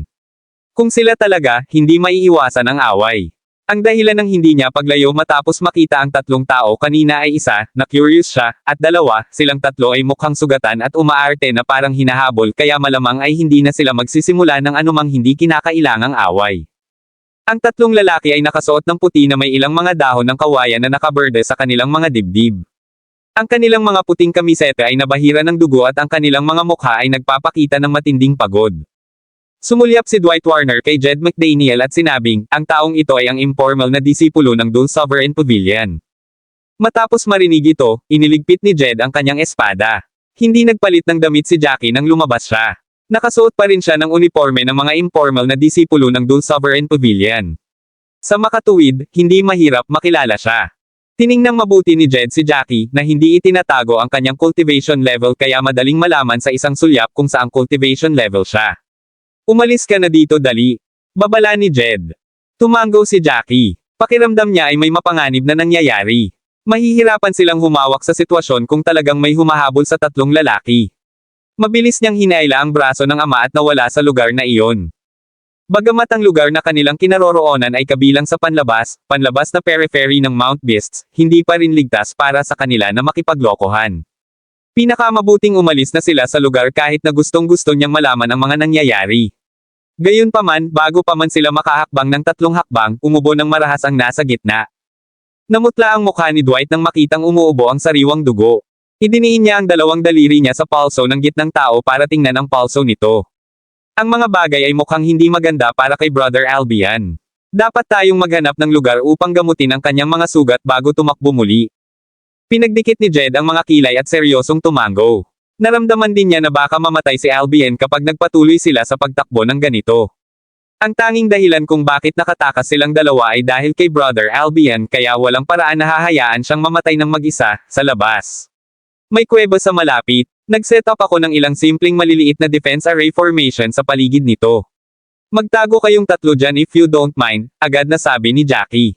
Kung sila talaga, hindi maiiwasan ang away. Ang dahilan ng hindi niya paglayo matapos makita ang 3 tao kanina ay isa, na curious siya, at 2, silang 3 ay mukhang sugatan at umaarte na parang hinahabol kaya malamang ay hindi na sila magsisimula ng anumang hindi kinakailangang away. Ang 3 lalaki ay nakasuot ng puti na may ilang mga dahon ng kawayan na nakaberde sa kanilang mga dibdib. Ang kanilang mga puting kamisete ay nabahira ng dugo at ang kanilang mga mukha ay nagpapakita ng matinding pagod. Sumulyap si Dwight Warner kay Jed McDaniel at sinabing, ang taong ito ay ang informal na disipulo ng Dole Sovereign Pavilion. Matapos marinig ito, iniligpit ni Jed ang kanyang espada. Hindi nagpalit ng damit si Jackie nang lumabas siya. Nakasuot pa rin siya ng uniforme ng mga informal na disipulo ng Dul Sovereign Pavilion. Sa makatuwid, hindi mahirap makilala siya. Tiningnang mabuti ni Jed si Jackie na hindi itinatago ang kanyang cultivation level kaya madaling malaman sa isang sulyap kung saang cultivation level siya. Umalis ka na dito dali. Babala ni Jed. Tumango si Jackie. Pakiramdam niya ay may mapanganib na nangyayari. Mahihirapan silang humawak sa sitwasyon kung talagang may humahabol sa tatlong lalaki. Mabilis niyang hinaila ang braso ng ama at nawala sa lugar na iyon. Bagamat ang lugar na kanilang kinaroroonan ay kabilang sa panlabas na periphery ng Mount Beasts, hindi pa rin ligtas para sa kanila na makipaglokohan. Pinakamabuting umalis na sila sa lugar kahit na gustong-gusto niyang malaman ang mga nangyayari. Gayunpaman, bago pa man sila makahakbang ng 3 hakbang, umubo ng marahas ang nasa gitna. Namutla ang mukha ni Dwight nang makitang umuubo ang sariwang dugo. Idiniin niya ang 2 daliri niya sa palso ng gitnang tao para tingnan ang palso nito. Ang mga bagay ay mukhang hindi maganda para kay Brother Albion. Dapat tayong maghanap ng lugar upang gamutin ang kanyang mga sugat bago tumakbo muli. Pinagdikit ni Jed ang mga kilay at seryosong tumango. Naramdaman din niya na baka mamatay si Albion kapag nagpatuloy sila sa pagtakbo ng ganito. Ang tanging dahilan kung bakit nakatakas silang dalawa ay dahil kay Brother Albion kaya walang paraan na hahayaan siyang mamatay ng mag-isa, sa labas. May kuweba sa malapit. Nag-set up ako ng ilang simpleng maliliit na defense array formation sa paligid nito. Magtago kayong 3 dyan if you don't mind, agad na sabi ni Jackie.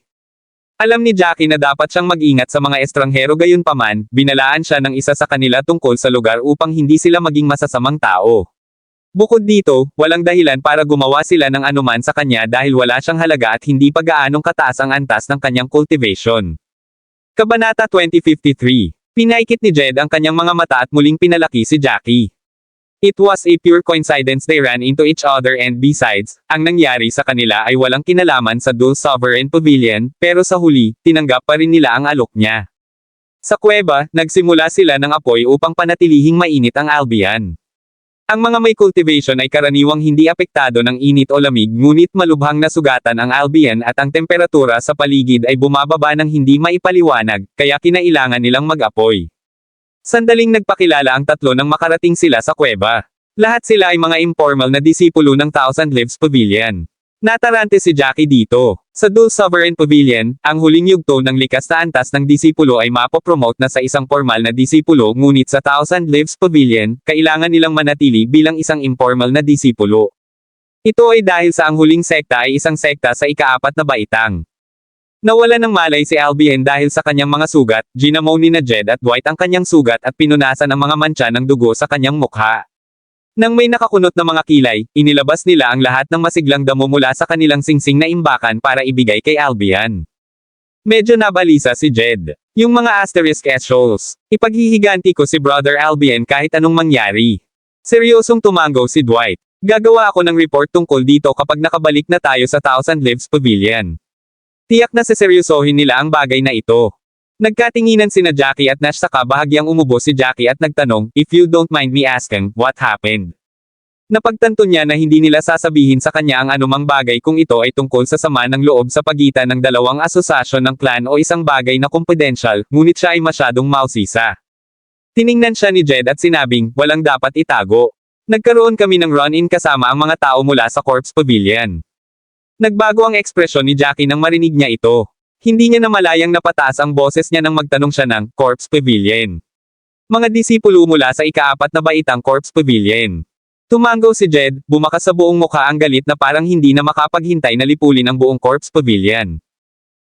Alam ni Jackie na dapat siyang mag-ingat sa mga estranghero gayunpaman, binalaan siya ng isa sa kanila tungkol sa lugar upang hindi sila maging masasamang tao. Bukod dito, walang dahilan para gumawa sila ng anuman sa kanya dahil wala siyang halaga at hindi pa gaanong kataas ang antas ng kanyang cultivation. Kabanata 2053. Pinaikit ni Jed ang kanyang mga mata at muling pinalaki si Jackie. It was a pure coincidence they ran into each other and besides, ang nangyari sa kanila ay walang kinalaman sa Dul Sovereign Pavilion, pero sa huli, tinanggap pa rin nila ang alok niya. Sa kuweba, nagsimula sila ng apoy upang panatilihing mainit ang Albion. Ang mga may cultivation ay karaniwang hindi apektado ng init o lamig ngunit malubhang nasugatan ang Albion at ang temperatura sa paligid ay bumababa ng hindi maipaliwanag, kaya kinailangan nilang mag-apoy. Sandaling nagpakilala ang 3 nang makarating sila sa kuweba. Lahat sila ay mga informal na disipulo ng Thousand Leaves Pavilion. Natarante si Jackie dito. Sa Dul Sovereign Pavilion, ang huling yugto ng likas na antas ng disipulo ay mapopromote na sa isang formal na disipulo ngunit sa Thousand Leaves Pavilion, kailangan nilang manatili bilang isang informal na disipulo. Ito ay dahil sa ang huling sekta ay isang sekta sa ika-4 na baitang. Nawala ng malay si Albion dahil sa kanyang mga sugat, ginamaw ni na Jed at Dwight ang kanyang sugat at pinunasan ang mga mantsa ng dugo sa kanyang mukha. Nang may nakakunot na mga kilay, inilabas nila ang lahat ng masiglang damo mula sa kanilang singsing na imbakan para ibigay kay Albion. Medyo nabalisa si Jed. Yung mga asterisk shoals. Ipaghihiganti ko si Brother Albion kahit anong mangyari. Seryosong tumango si Dwight. Gagawa ako ng report tungkol dito kapag nakabalik na tayo sa Thousand Leaves Pavilion. Tiyak na seseryosohin nila ang bagay na ito. Nagkatinginan sina Jackie at Nash saka bahagyang umubo si Jackie at nagtanong, if you don't mind me asking, what happened? Napagtanto niya na hindi nila sasabihin sa kanya ang anumang bagay kung ito ay tungkol sa sama ng loob sa pagitan ng 2 asosasyon ng clan o isang bagay na confidential, ngunit siya ay masyadong mausisa. Tiningnan siya ni Jed at sinabing, walang dapat itago. Nagkaroon kami ng run-in kasama ang mga tao mula sa Corpse Pavilion. Nagbago ang ekspresyon ni Jackie nang marinig niya ito. Hindi niya namalayang napataas ang boses niya nang magtanong siya ng Corpse Pavilion. Mga disipulo mula sa ika-4 na baitang Corpse Pavilion. Tumango si Jed, bumakas sa buong mukha ang galit na parang hindi na makapaghintay na lipulin ang buong Corpse Pavilion.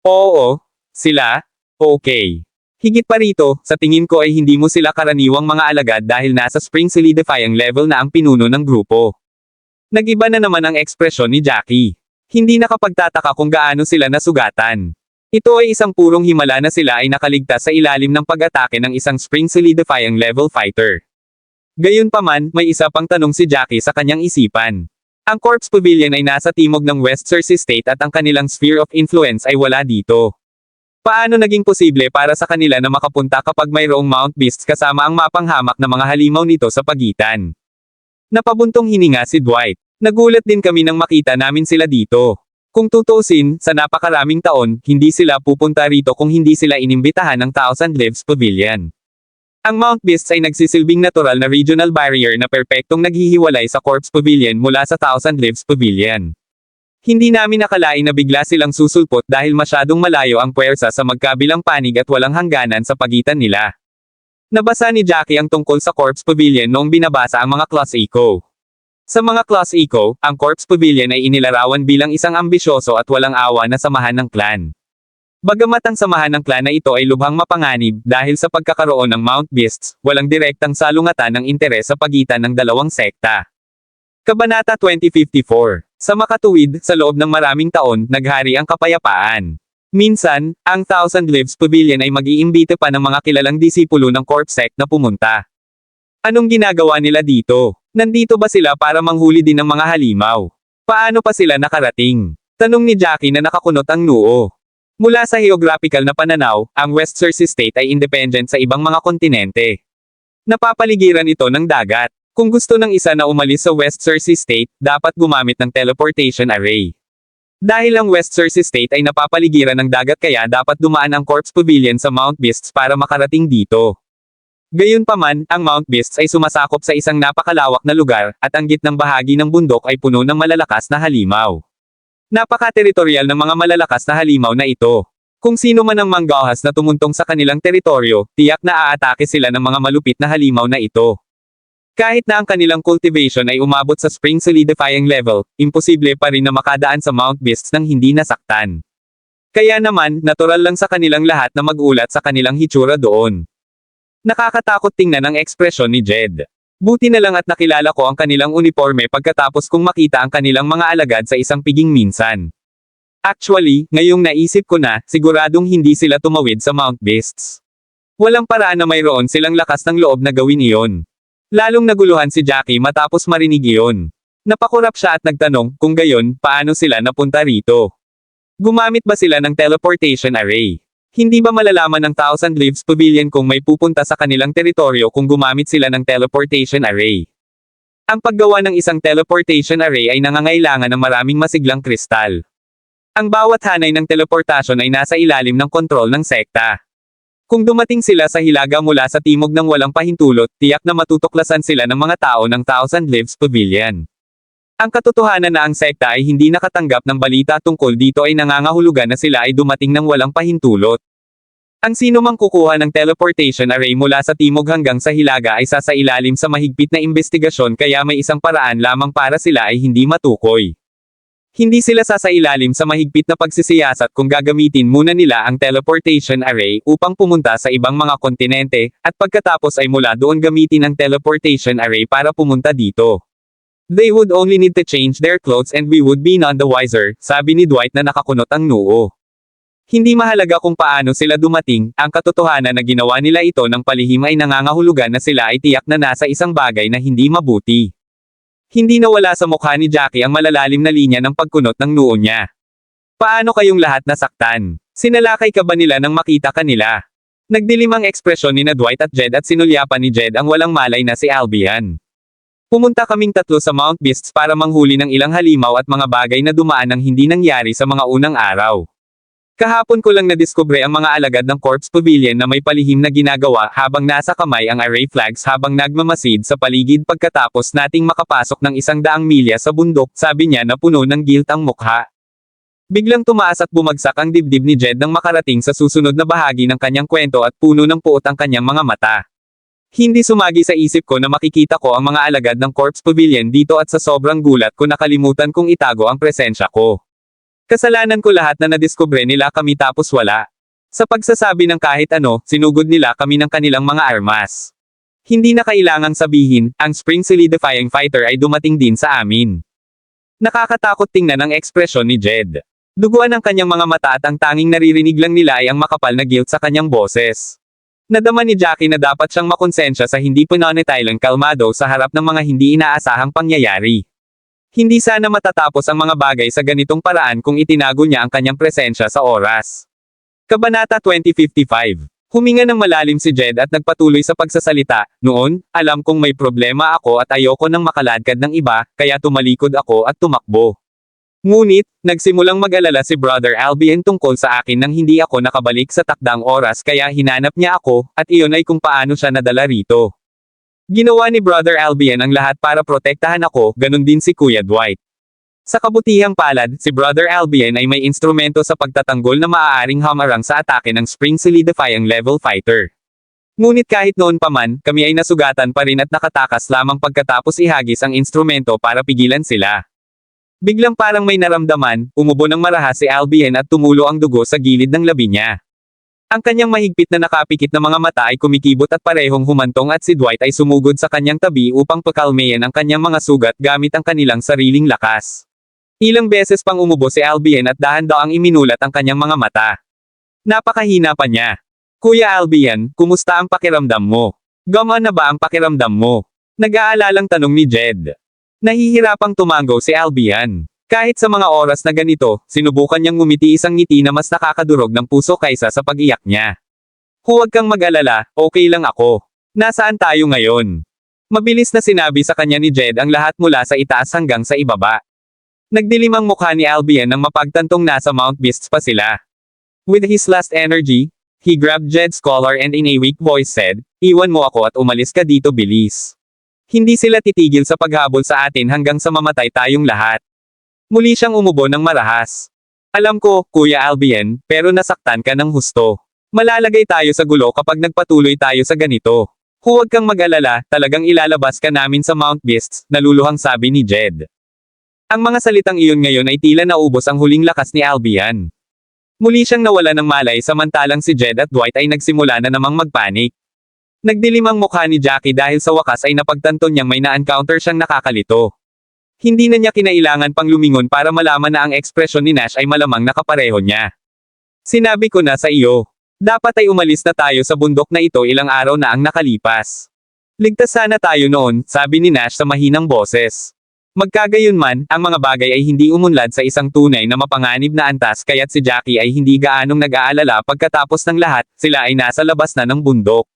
Oo, sila? Okay. Higit pa rito, sa tingin ko ay hindi mo sila karaniwang mga alagad dahil nasa spring solidifying level na ang pinuno ng grupo. Nag-iba na naman ang ekspresyon ni Jackie. Hindi nakapagtataka kung gaano sila nasugatan. Ito ay isang purong himala na sila ay nakaligtas sa ilalim ng pag-atake ng isang spring solidifying level fighter. Gayunpaman, may isa pang tanong si Jackie sa kanyang isipan. Ang Corpse Pavilion ay nasa timog ng West Cersei State at ang kanilang sphere of influence ay wala dito. Paano naging posible para sa kanila na makapunta kapag mayroong Mount Beasts kasama ang mapanghamak na mga halimaw nito sa pagitan? Napabuntong hininga si Dwight. Nagulat din kami nang makita namin sila dito. Kung tutuusin, sa napakaraming taon, hindi sila pupunta rito kung hindi sila inimbitahan ng Thousand Leaves Pavilion. Ang Mount Beasts ay nagsisilbing natural na regional barrier na perpektong naghihiwalay sa Corpse Pavilion mula sa Thousand Leaves Pavilion. Hindi namin nakalain na bigla silang susulpot dahil masyadong malayo ang puwersa sa magkabilang panig at walang hangganan sa pagitan nila. Nabasa ni Jackie ang tungkol sa Corpse Pavilion noong binabasa ang mga Class Eco. Sa mga Class Eco, ang Corpse Pavilion ay inilarawan bilang isang ambisyoso at walang awa na samahan ng clan. Bagamat ang samahan ng clan na ito ay lubhang mapanganib dahil sa pagkakaroon ng Mount Beasts, walang direktang salungatan ng interes sa pagitan ng dalawang sekta. Kabanata 2054. Sa makatuwid, sa loob ng maraming taon, naghari ang kapayapaan. Minsan, ang Thousand Leaves Pavilion ay mag-iimbite pa ng mga kilalang disipulo ng Corpse Sect na pumunta. Anong ginagawa nila dito? Nandito ba sila para manghuli din ng mga halimaw? Paano pa sila nakarating? Tanong ni Jackie na nakakunot ang noo. Mula sa geographical na pananaw, ang West Cersei State ay independent sa ibang mga kontinente. Napapaligiran ito ng dagat. Kung gusto ng isa na umalis sa West Cersei State, dapat gumamit ng teleportation array. Dahil ang West Cersei State ay napapaligiran ng dagat kaya dapat dumaan ang Corpse Pavilion sa Mount Beasts para makarating dito. Gayunpaman, ang Mount Beasts ay sumasakop sa isang napakalawak na lugar, at ang gitnang bahagi ng bundok ay puno ng malalakas na halimaw. Napaka-teritorial ng mga malalakas na halimaw na ito. Kung sino man ang manggahas na tumuntong sa kanilang teritoryo, tiyak na aatake sila ng mga malupit na halimaw na ito. Kahit na ang kanilang cultivation ay umabot sa spring solidifying level, imposible pa rin na makadaan sa Mount Beasts nang hindi nasaktan. Kaya naman, natural lang sa kanilang lahat na magulat sa kanilang hitsura doon. Nakakatakot tingnan ang ekspresyon ni Jed. Buti na lang at nakilala ko ang kanilang uniforme pagkatapos kong makita ang kanilang mga alagad sa isang piging minsan. Actually, ngayong naisip ko na, siguradong hindi sila tumawid sa Mount Beasts. Walang paraan na mayroon silang lakas ng loob na gawin iyon. Lalong naguluhan si Jackie matapos marinig iyon. Napakurap siya at nagtanong, kung gayon, paano sila napunta rito? Gumamit ba sila ng teleportation array? Hindi ba malalaman ng Thousand Leaves Pavilion kung may pupunta sa kanilang teritoryo kung gumamit sila ng teleportation array? Ang paggawa ng isang teleportation array ay nangangailangan ng maraming masiglang kristal. Ang bawat hanay ng teleportasyon ay nasa ilalim ng kontrol ng sekta. Kung dumating sila sa hilaga mula sa timog ng walang pahintulot, tiyak na matutuklasan sila ng mga tao ng Thousand Leaves Pavilion. Ang katotohanan na ang sekta ay hindi nakatanggap ng balita tungkol dito ay nangangahulugan na sila ay dumating ng walang pahintulot. Ang sino mang kukuha ng teleportation array mula sa timog hanggang sa hilaga ay sasailalim sa mahigpit na investigasyon kaya may isang paraan lamang para sila ay hindi matukoy. Hindi sila sasailalim sa mahigpit na pagsisiyasat kung gagamitin muna nila ang teleportation array upang pumunta sa ibang mga kontinente, at pagkatapos ay mula doon gamitin ang teleportation array para pumunta dito. They would only need to change their clothes and we would be none the wiser, sabi ni Dwight na nakakunot ang noo. Hindi mahalaga kung paano sila dumating, ang katotohanan na ginawa nila ito ng palihim ay nangangahulugan na sila ay tiyak na nasa isang bagay na hindi mabuti. Hindi nawala sa mukha ni Jackie ang malalalim na linya ng pagkunot ng noo niya. Paano kayong lahat nasaktan? Sinalakay ka ba nila nang makita kanila? Nagdilim ang ekspresyon ni na Dwight at Jed at sinulyapan ni Jed ang walang malay na si Albion. Pumunta kaming tatlo sa Mount Beasts para manghuli ng ilang halimaw at mga bagay na dumaan ng hindi nangyari sa mga unang araw. Kahapon ko lang nadiskubre ang mga alagad ng Corpse Pavilion na may palihim na ginagawa habang nasa kamay ang array flags habang nagmamasid sa paligid pagkatapos nating makapasok ng 100 milya sa bundok, sabi niya na puno ng guilt ang mukha. Biglang tumaas at bumagsak ang dibdib ni Jed nang makarating sa susunod na bahagi ng kanyang kwento at puno ng puot ang kanyang mga mata. Hindi sumagi sa isip ko na makikita ko ang mga alagad ng Corpse Pavilion dito at sa sobrang gulat ko nakalimutan kong itago ang presensya ko. Kasalanan ko lahat na nadiskubre nila kami tapos wala. Sa pagsasabi ng kahit ano, sinugod nila kami ng kanilang mga armas. Hindi na kailangang sabihin, ang Spring Solidifying Fighter ay dumating din sa amin. Nakakatakot tingnan ang ekspresyon ni Jed. Duguan ang kanyang mga mata at ang tanging naririnig lang nila ay ang makapal na guilt sa kanyang boses. Nadama ni Jackie na dapat siyang makonsensya sa hindi pananatiling kalmado sa harap ng mga hindi inaasahang pangyayari. Hindi sana matatapos ang mga bagay sa ganitong paraan kung itinago niya ang kanyang presensya sa oras. Kabanata 2055. Huminga ng malalim si Jed at nagpatuloy sa pagsasalita, noon, alam kong may problema ako at ayoko nang makaladkad ng iba, kaya tumalikod ako at tumakbo. Ngunit, nagsimulang mag-alala si Brother Albion tungkol sa akin nang hindi ako nakabalik sa takdang oras kaya hinanap niya ako, at iyon ay kung paano siya nadala rito. Ginawa ni Brother Albion ang lahat para protektahan ako, ganun din si Kuya Dwight. Sa kabutihang palad, si Brother Albion ay may instrumento sa pagtatanggol na maaaring hamarang sa atake ng Spring Solidifying Level Fighter. Ngunit kahit noon pa man, kami ay nasugatan pa rin at nakatakas lamang pagkatapos ihagis ang instrumento para pigilan sila. Biglang parang may naramdaman, umubo ng marahas si Albion at tumulo ang dugo sa gilid ng labi niya. Ang kanyang mahigpit na nakapikit na mga mata ay kumikibot at parehong humantong at si Dwight ay sumugod sa kanyang tabi upang pakalmayan ang kanyang mga sugat gamit ang kanilang sariling lakas. Ilang beses pang umubo si Albion at dahan-daang iminulat ang kanyang mga mata. Napakahina pa niya. Kuya Albion, kumusta ang pakiramdam mo? Gumaan na ba ang pakiramdam mo? Nag-aalalang tanong ni Jed. Nahihirapang tumango si Albion. Kahit sa mga oras na ganito, sinubukan niyang ngumiti isang ngiti na mas nakakadurog ng puso kaysa sa pag-iyak niya. Huwag kang mag-alala, okay lang ako. Nasaan tayo ngayon? Mabilis na sinabi sa kanya ni Jed ang lahat mula sa itaas hanggang sa ibaba. Nagdilim ang mukha ni Albion nang mapagtantong nasa Mount Beasts pa sila. With his last energy, he grabbed Jed's collar and in a weak voice said, "Iwan mo ako at umalis ka dito bilis." Hindi sila titigil sa paghabol sa atin hanggang sa mamatay tayong lahat. Muli siyang umubo ng marahas. Alam ko, Kuya Albion, pero nasaktan ka ng husto. Malalagay tayo sa gulo kapag nagpatuloy tayo sa ganito. Huwag kang mag-alala, talagang ilalabas ka namin sa Mount Beasts, naluluhang sabi ni Jed. Ang mga salitang iyon ngayon ay tila naubos ang huling lakas ni Albion. Muli siyang nawala ng malay samantalang si Jed at Dwight ay nagsimula na namang magpanik. Nagdilim ang mukha ni Jackie dahil sa wakas ay napagtanto niyang may na-encounter siyang nakakalito. Hindi na niya kinailangan pang lumingon para malaman na ang ekspresyon ni Nash ay malamang nakapareho niya. Sinabi ko na sa iyo. Dapat ay umalis na tayo sa bundok na ito ilang araw na ang nakalipas. Ligtas sana tayo noon, sabi ni Nash sa mahinang boses. Magkagayunman, ang mga bagay ay hindi umunlad sa isang tunay na mapanganib na antas kaya't si Jackie ay hindi gaanong nag-aalala pagkatapos ng lahat, sila ay nasa labas na ng bundok.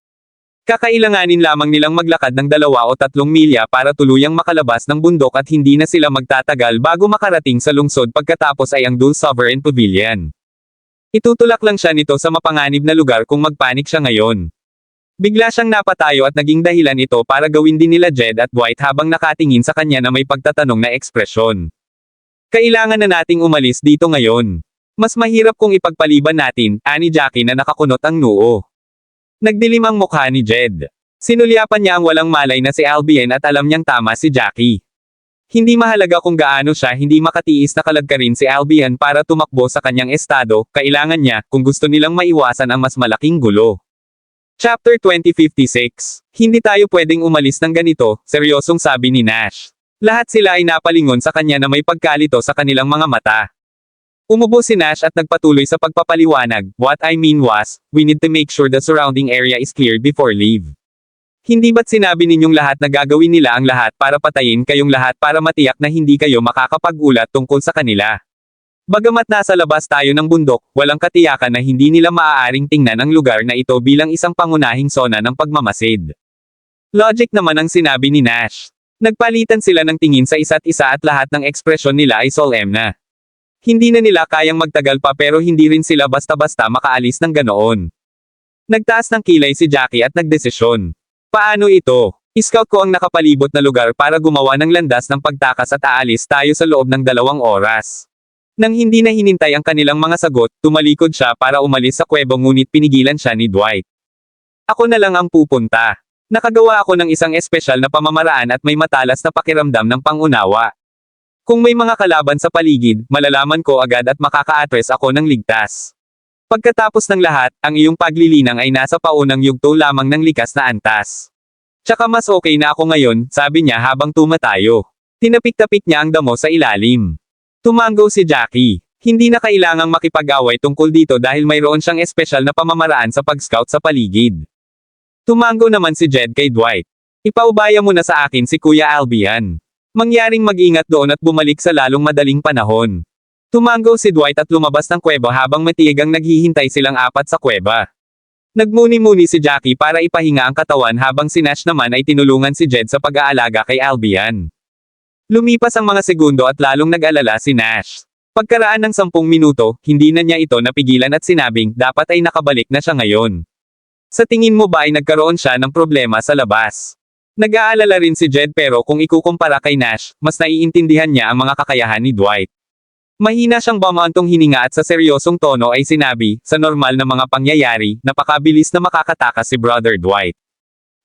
Kakailanganin lamang nilang maglakad ng 2 o 3 milya para tuluyang makalabas ng bundok at hindi na sila magtatagal bago makarating sa lungsod pagkatapos ay ang Dul Sovereign Pavilion. Itutulak lang siya nito sa mapanganib na lugar kung magpanik siya ngayon. Bigla siyang napatayo at naging dahilan ito para gawin din nila Jed at Dwight habang nakatingin sa kanya na may pagtatanong na ekspresyon. Kailangan na nating umalis dito ngayon. Mas mahirap kung ipagpaliban natin, ani Jackie na nakakunot ang noo. Nagdilim ang mukha ni Jed. Sinulyapan niya ang walang malay na si Albion at alam niyang tama si Jackie. Hindi mahalaga kung gaano siya hindi makatiis na kalagkarin si Albion para tumakbo sa kanyang estado, kailangan niya, kung gusto nilang maiwasan ang mas malaking gulo. Chapter 2056. Hindi tayo pwedeng umalis ng ganito, seryosong sabi ni Nash. Lahat sila ay napalingon sa kanya na may pagkalito sa kanilang mga mata. Umubo si Nash at nagpatuloy sa pagpapaliwanag, what I mean was, we need to make sure the surrounding area is cleared before leave. Hindi ba't sinabi ninyong lahat na gagawin nila ang lahat para patayin kayong lahat para matiyak na hindi kayo makakapag-ulat tungkol sa kanila? Bagamat nasa labas tayo ng bundok, walang katiyakan na hindi nila maaaring tingnan ang lugar na ito bilang isang pangunahing sona ng pagmamasid. Logic naman ang sinabi ni Nash. Nagpalitan sila ng tingin sa isa't isa at lahat ng ekspresyon nila ay solemn na. Hindi na nila kayang magtagal pa pero hindi rin sila basta-basta makaalis ng ganoon. Nagtaas ng kilay si Jackie at nagdesisyon. Paano ito? Scout ko ang nakapalibot na lugar para gumawa ng landas ng pagtakas at aalis tayo sa loob ng 2 oras. Nang hindi na hinintay ang kanilang mga sagot, tumalikod siya para umalis sa kuweba ngunit pinigilan siya ni Dwight. Ako na lang ang pupunta. Nakagawa ako ng isang espesyal na pamamaraan at may matalas na pakiramdam ng pangunawa. Kung may mga kalaban sa paligid, malalaman ko agad at makaka-address ako ng ligtas. Pagkatapos ng lahat, ang iyong paglilinang ay nasa paunang yugto lamang ng likas na antas. Tsaka mas okay na ako ngayon, sabi niya habang tumatayo. Tinapik-tapik niya ang damo sa ilalim. Tumango si Jackie. Hindi na kailangang makipag-away tungkol dito dahil mayroon siyang espesyal na pamamaraan sa pag-scout sa paligid. Tumango naman si Jed kay Dwight. Ipaubaya mo na sa akin si Kuya Albion. Mangyaring mag-ingat doon at bumalik sa lalong madaling panahon. Tumango si Dwight at lumabas ng kuweba habang matiyagang naghihintay silang 4 sa kuweba. Nagmuni-muni si Jackie para ipahinga ang katawan habang si Nash naman ay tinulungan si Jed sa pag-aalaga kay Albion. Lumipas ang mga segundo at lalong nag-alala si Nash. Pagkaraan ng 10 minuto, hindi na niya ito napigilan at sinabing dapat ay nakabalik na siya ngayon. Sa tingin mo ba ay nagkaroon siya ng problema sa labas? Nag-aalala rin si Jed pero kung ikukumpara kay Nash, mas naiintindihan niya ang mga kakayahan ni Dwight. Mahina siyang bumantong hininga at sa seryosong tono ay sinabi, sa normal na mga pangyayari, napakabilis na makakatakas si Brother Dwight.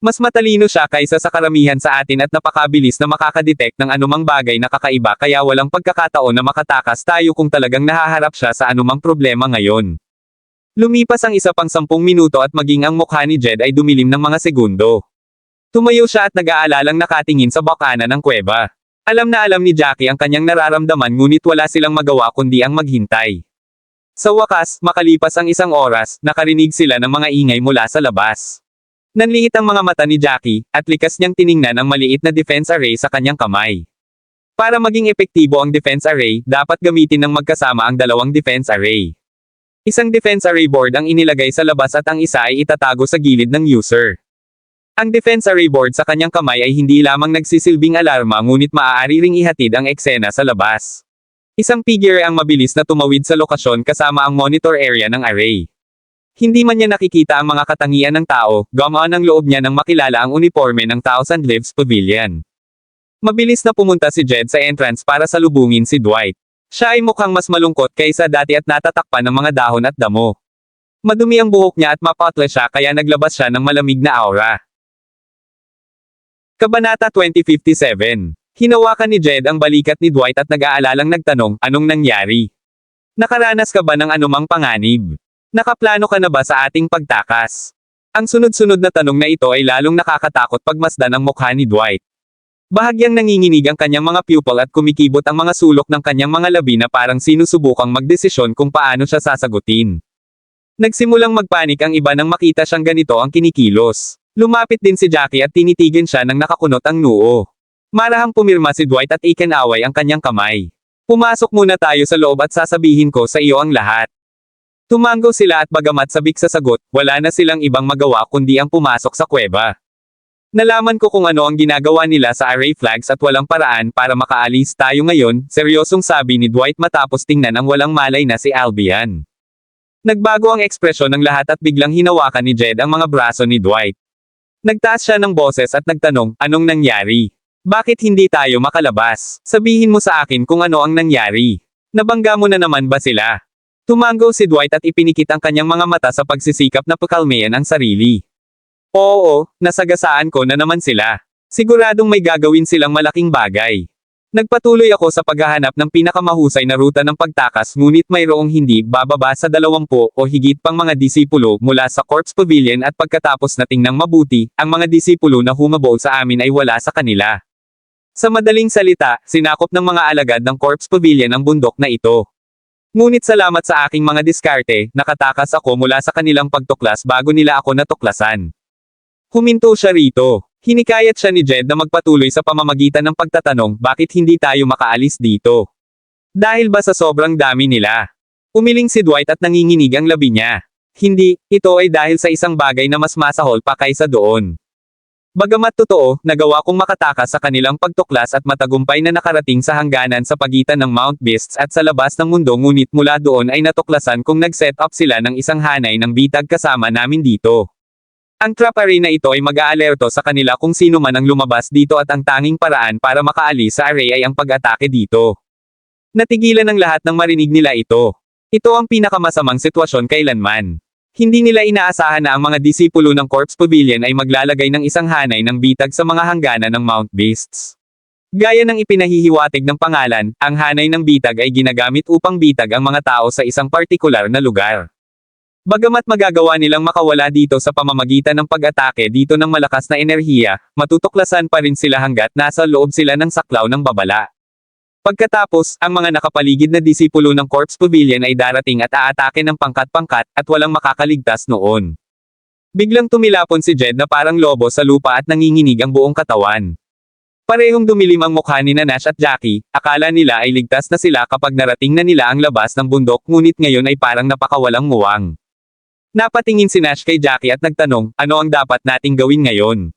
Mas matalino siya kaysa sa karamihan sa atin at napakabilis na makakadetect ng anumang bagay na kakaiba kaya walang pagkakataon na makatakas tayo kung talagang nahaharap siya sa anumang problema ngayon. Lumipas ang isa pang 10 minuto at maging ang mukha ni Jed ay dumilim ng mga segundo. Tumayo siya at nag-aalalang nakatingin sa bakana ng kuweba. Alam na alam ni Jackie ang kanyang nararamdaman ngunit wala silang magawa kundi ang maghintay. Sa wakas, makalipas ang 1 oras, nakarinig sila ng mga ingay mula sa labas. Nanliit ang mga mata ni Jackie, at likas niyang tiningnan ang maliit na defense array sa kanyang kamay. Para maging epektibo ang defense array, dapat gamitin ng magkasama ang 2 defense array. Isang defense array board ang inilagay sa labas at ang isa ay itatago sa gilid ng user. Ang defense array board sa kanyang kamay ay hindi lamang nagsisilbing alarma ngunit maaari ring ihatid ang eksena sa labas. Isang figure ang mabilis na tumawid sa lokasyon kasama ang monitor area ng array. Hindi man niya nakikita ang mga katangian ng tao, gumaan ang loob niya nang makilala ang uniforme ng Thousand Lives Pavilion. Mabilis na pumunta si Jed sa entrance para salubungin si Dwight. Siya ay mukhang mas malungkot kaysa dati at natatakpan ng mga dahon at damo. Madumi ang buhok niya at mapatla siya kaya naglabas siya ng malamig na aura. Kabanata 2057. Hinawakan ni Jed ang balikat ni Dwight at nag-aalalang nagtanong, anong nangyari? Nakaranas ka ba ng anumang panganib? Nakaplano ka na ba sa ating pagtakas? Ang sunod-sunod na tanong na ito ay lalong nakakatakot pagmasdan ang mukha ni Dwight. Bahagyang nanginginig ang kanyang mga pupil at kumikibot ang mga sulok ng kanyang mga labi na parang sinusubukang magdesisyon kung paano siya sasagutin. Nagsimulang magpanik ang iba nang makita siyang ganito ang kinikilos. Lumapit din si Jackie at tinitigin siya nang nakakunot ang noo. Marahang pumirma si Dwight at ikinaway ang kanyang kamay. Pumasok muna tayo sa loob at sasabihin ko sa iyo ang lahat. Tumango sila at bagamat sabik sa sagot, wala na silang ibang magawa kundi ang pumasok sa kuweba. Nalaman ko kung ano ang ginagawa nila sa array flags at walang paraan para makaalis tayo ngayon, seryosong sabi ni Dwight matapos tingnan ang walang malay na si Albion. Nagbago ang ekspresyon ng lahat at biglang hinawakan ni Jed ang mga braso ni Dwight. Nagtaas siya ng boses at nagtanong, anong nangyari? Bakit hindi tayo makalabas? Sabihin mo sa akin kung ano ang nangyari. Nabangga mo na naman ba sila? Tumango si Dwight at ipinikit ang kanyang mga mata sa pagsisikap na pakalmayan ang sarili. Oo, nasagasaan ko na naman sila. Siguradong may gagawin silang malaking bagay. Nagpatuloy ako sa paghahanap ng pinakamahusay na ruta ng pagtakas ngunit mayroong hindi bababa sa 20 o higit pang mga disipulo mula sa Corpse Pavilion at pagkatapos na tingnan mabuti, ang mga disipulo na humabol sa amin ay wala sa kanila. Sa madaling salita, sinakop ng mga alagad ng Corpse Pavilion ang bundok na ito. Ngunit salamat sa aking mga diskarte, nakatakas ako mula sa kanilang pagtuklas bago nila ako natuklasan. Huminto siya rito. Hinikayat siya ni Jed na magpatuloy sa pamamagitan ng pagtatanong, bakit hindi tayo makaalis dito? Dahil ba sa sobrang dami nila? Umiling si Dwight at nanginginig ang labi niya. Hindi, ito ay dahil sa isang bagay na mas masahol pa kaysa doon. Bagamat totoo, nagawa kong makatakas sa kanilang pagtuklas at matagumpay na nakarating sa hangganan sa pagitan ng Mount Beasts at sa labas ng mundo ngunit mula doon ay natuklasan kung nag-set up sila ng isang hanay ng bitag kasama namin dito. Ang trap array na ito ay mag-aalerto sa kanila kung sino man ang lumabas dito at ang tanging paraan para makaalis sa array ay ang pag-atake dito. Natigilan ng lahat nang marinig nila ito. Ito ang pinakamasamang sitwasyon kailanman. Hindi nila inaasahan na ang mga disipulo ng Corpse Pavilion ay maglalagay ng isang hanay ng bitag sa mga hangganan ng Mount Beasts. Gaya ng ipinahihiwatig ng pangalan, ang hanay ng bitag ay ginagamit upang bitag ang mga tao sa isang partikular na lugar. Bagamat magagawa nilang makawala dito sa pamamagitan ng pag-atake dito ng malakas na enerhiya, matutuklasan pa rin sila hanggat nasa loob sila ng saklaw ng babala. Pagkatapos, ang mga nakapaligid na disipulo ng Corpse Pavilion ay darating at aatake ng pangkat-pangkat, at walang makakaligtas noon. Biglang tumilapon si Jed na parang lobo sa lupa at nanginginig ang buong katawan. Parehong dumilim ang mukha ni Nash at Jackie, akala nila ay ligtas na sila kapag narating na nila ang labas ng bundok ngunit ngayon ay parang napakawalang muwang. Napatingin si Nash kay Jackie at nagtanong, ano ang dapat nating gawin ngayon?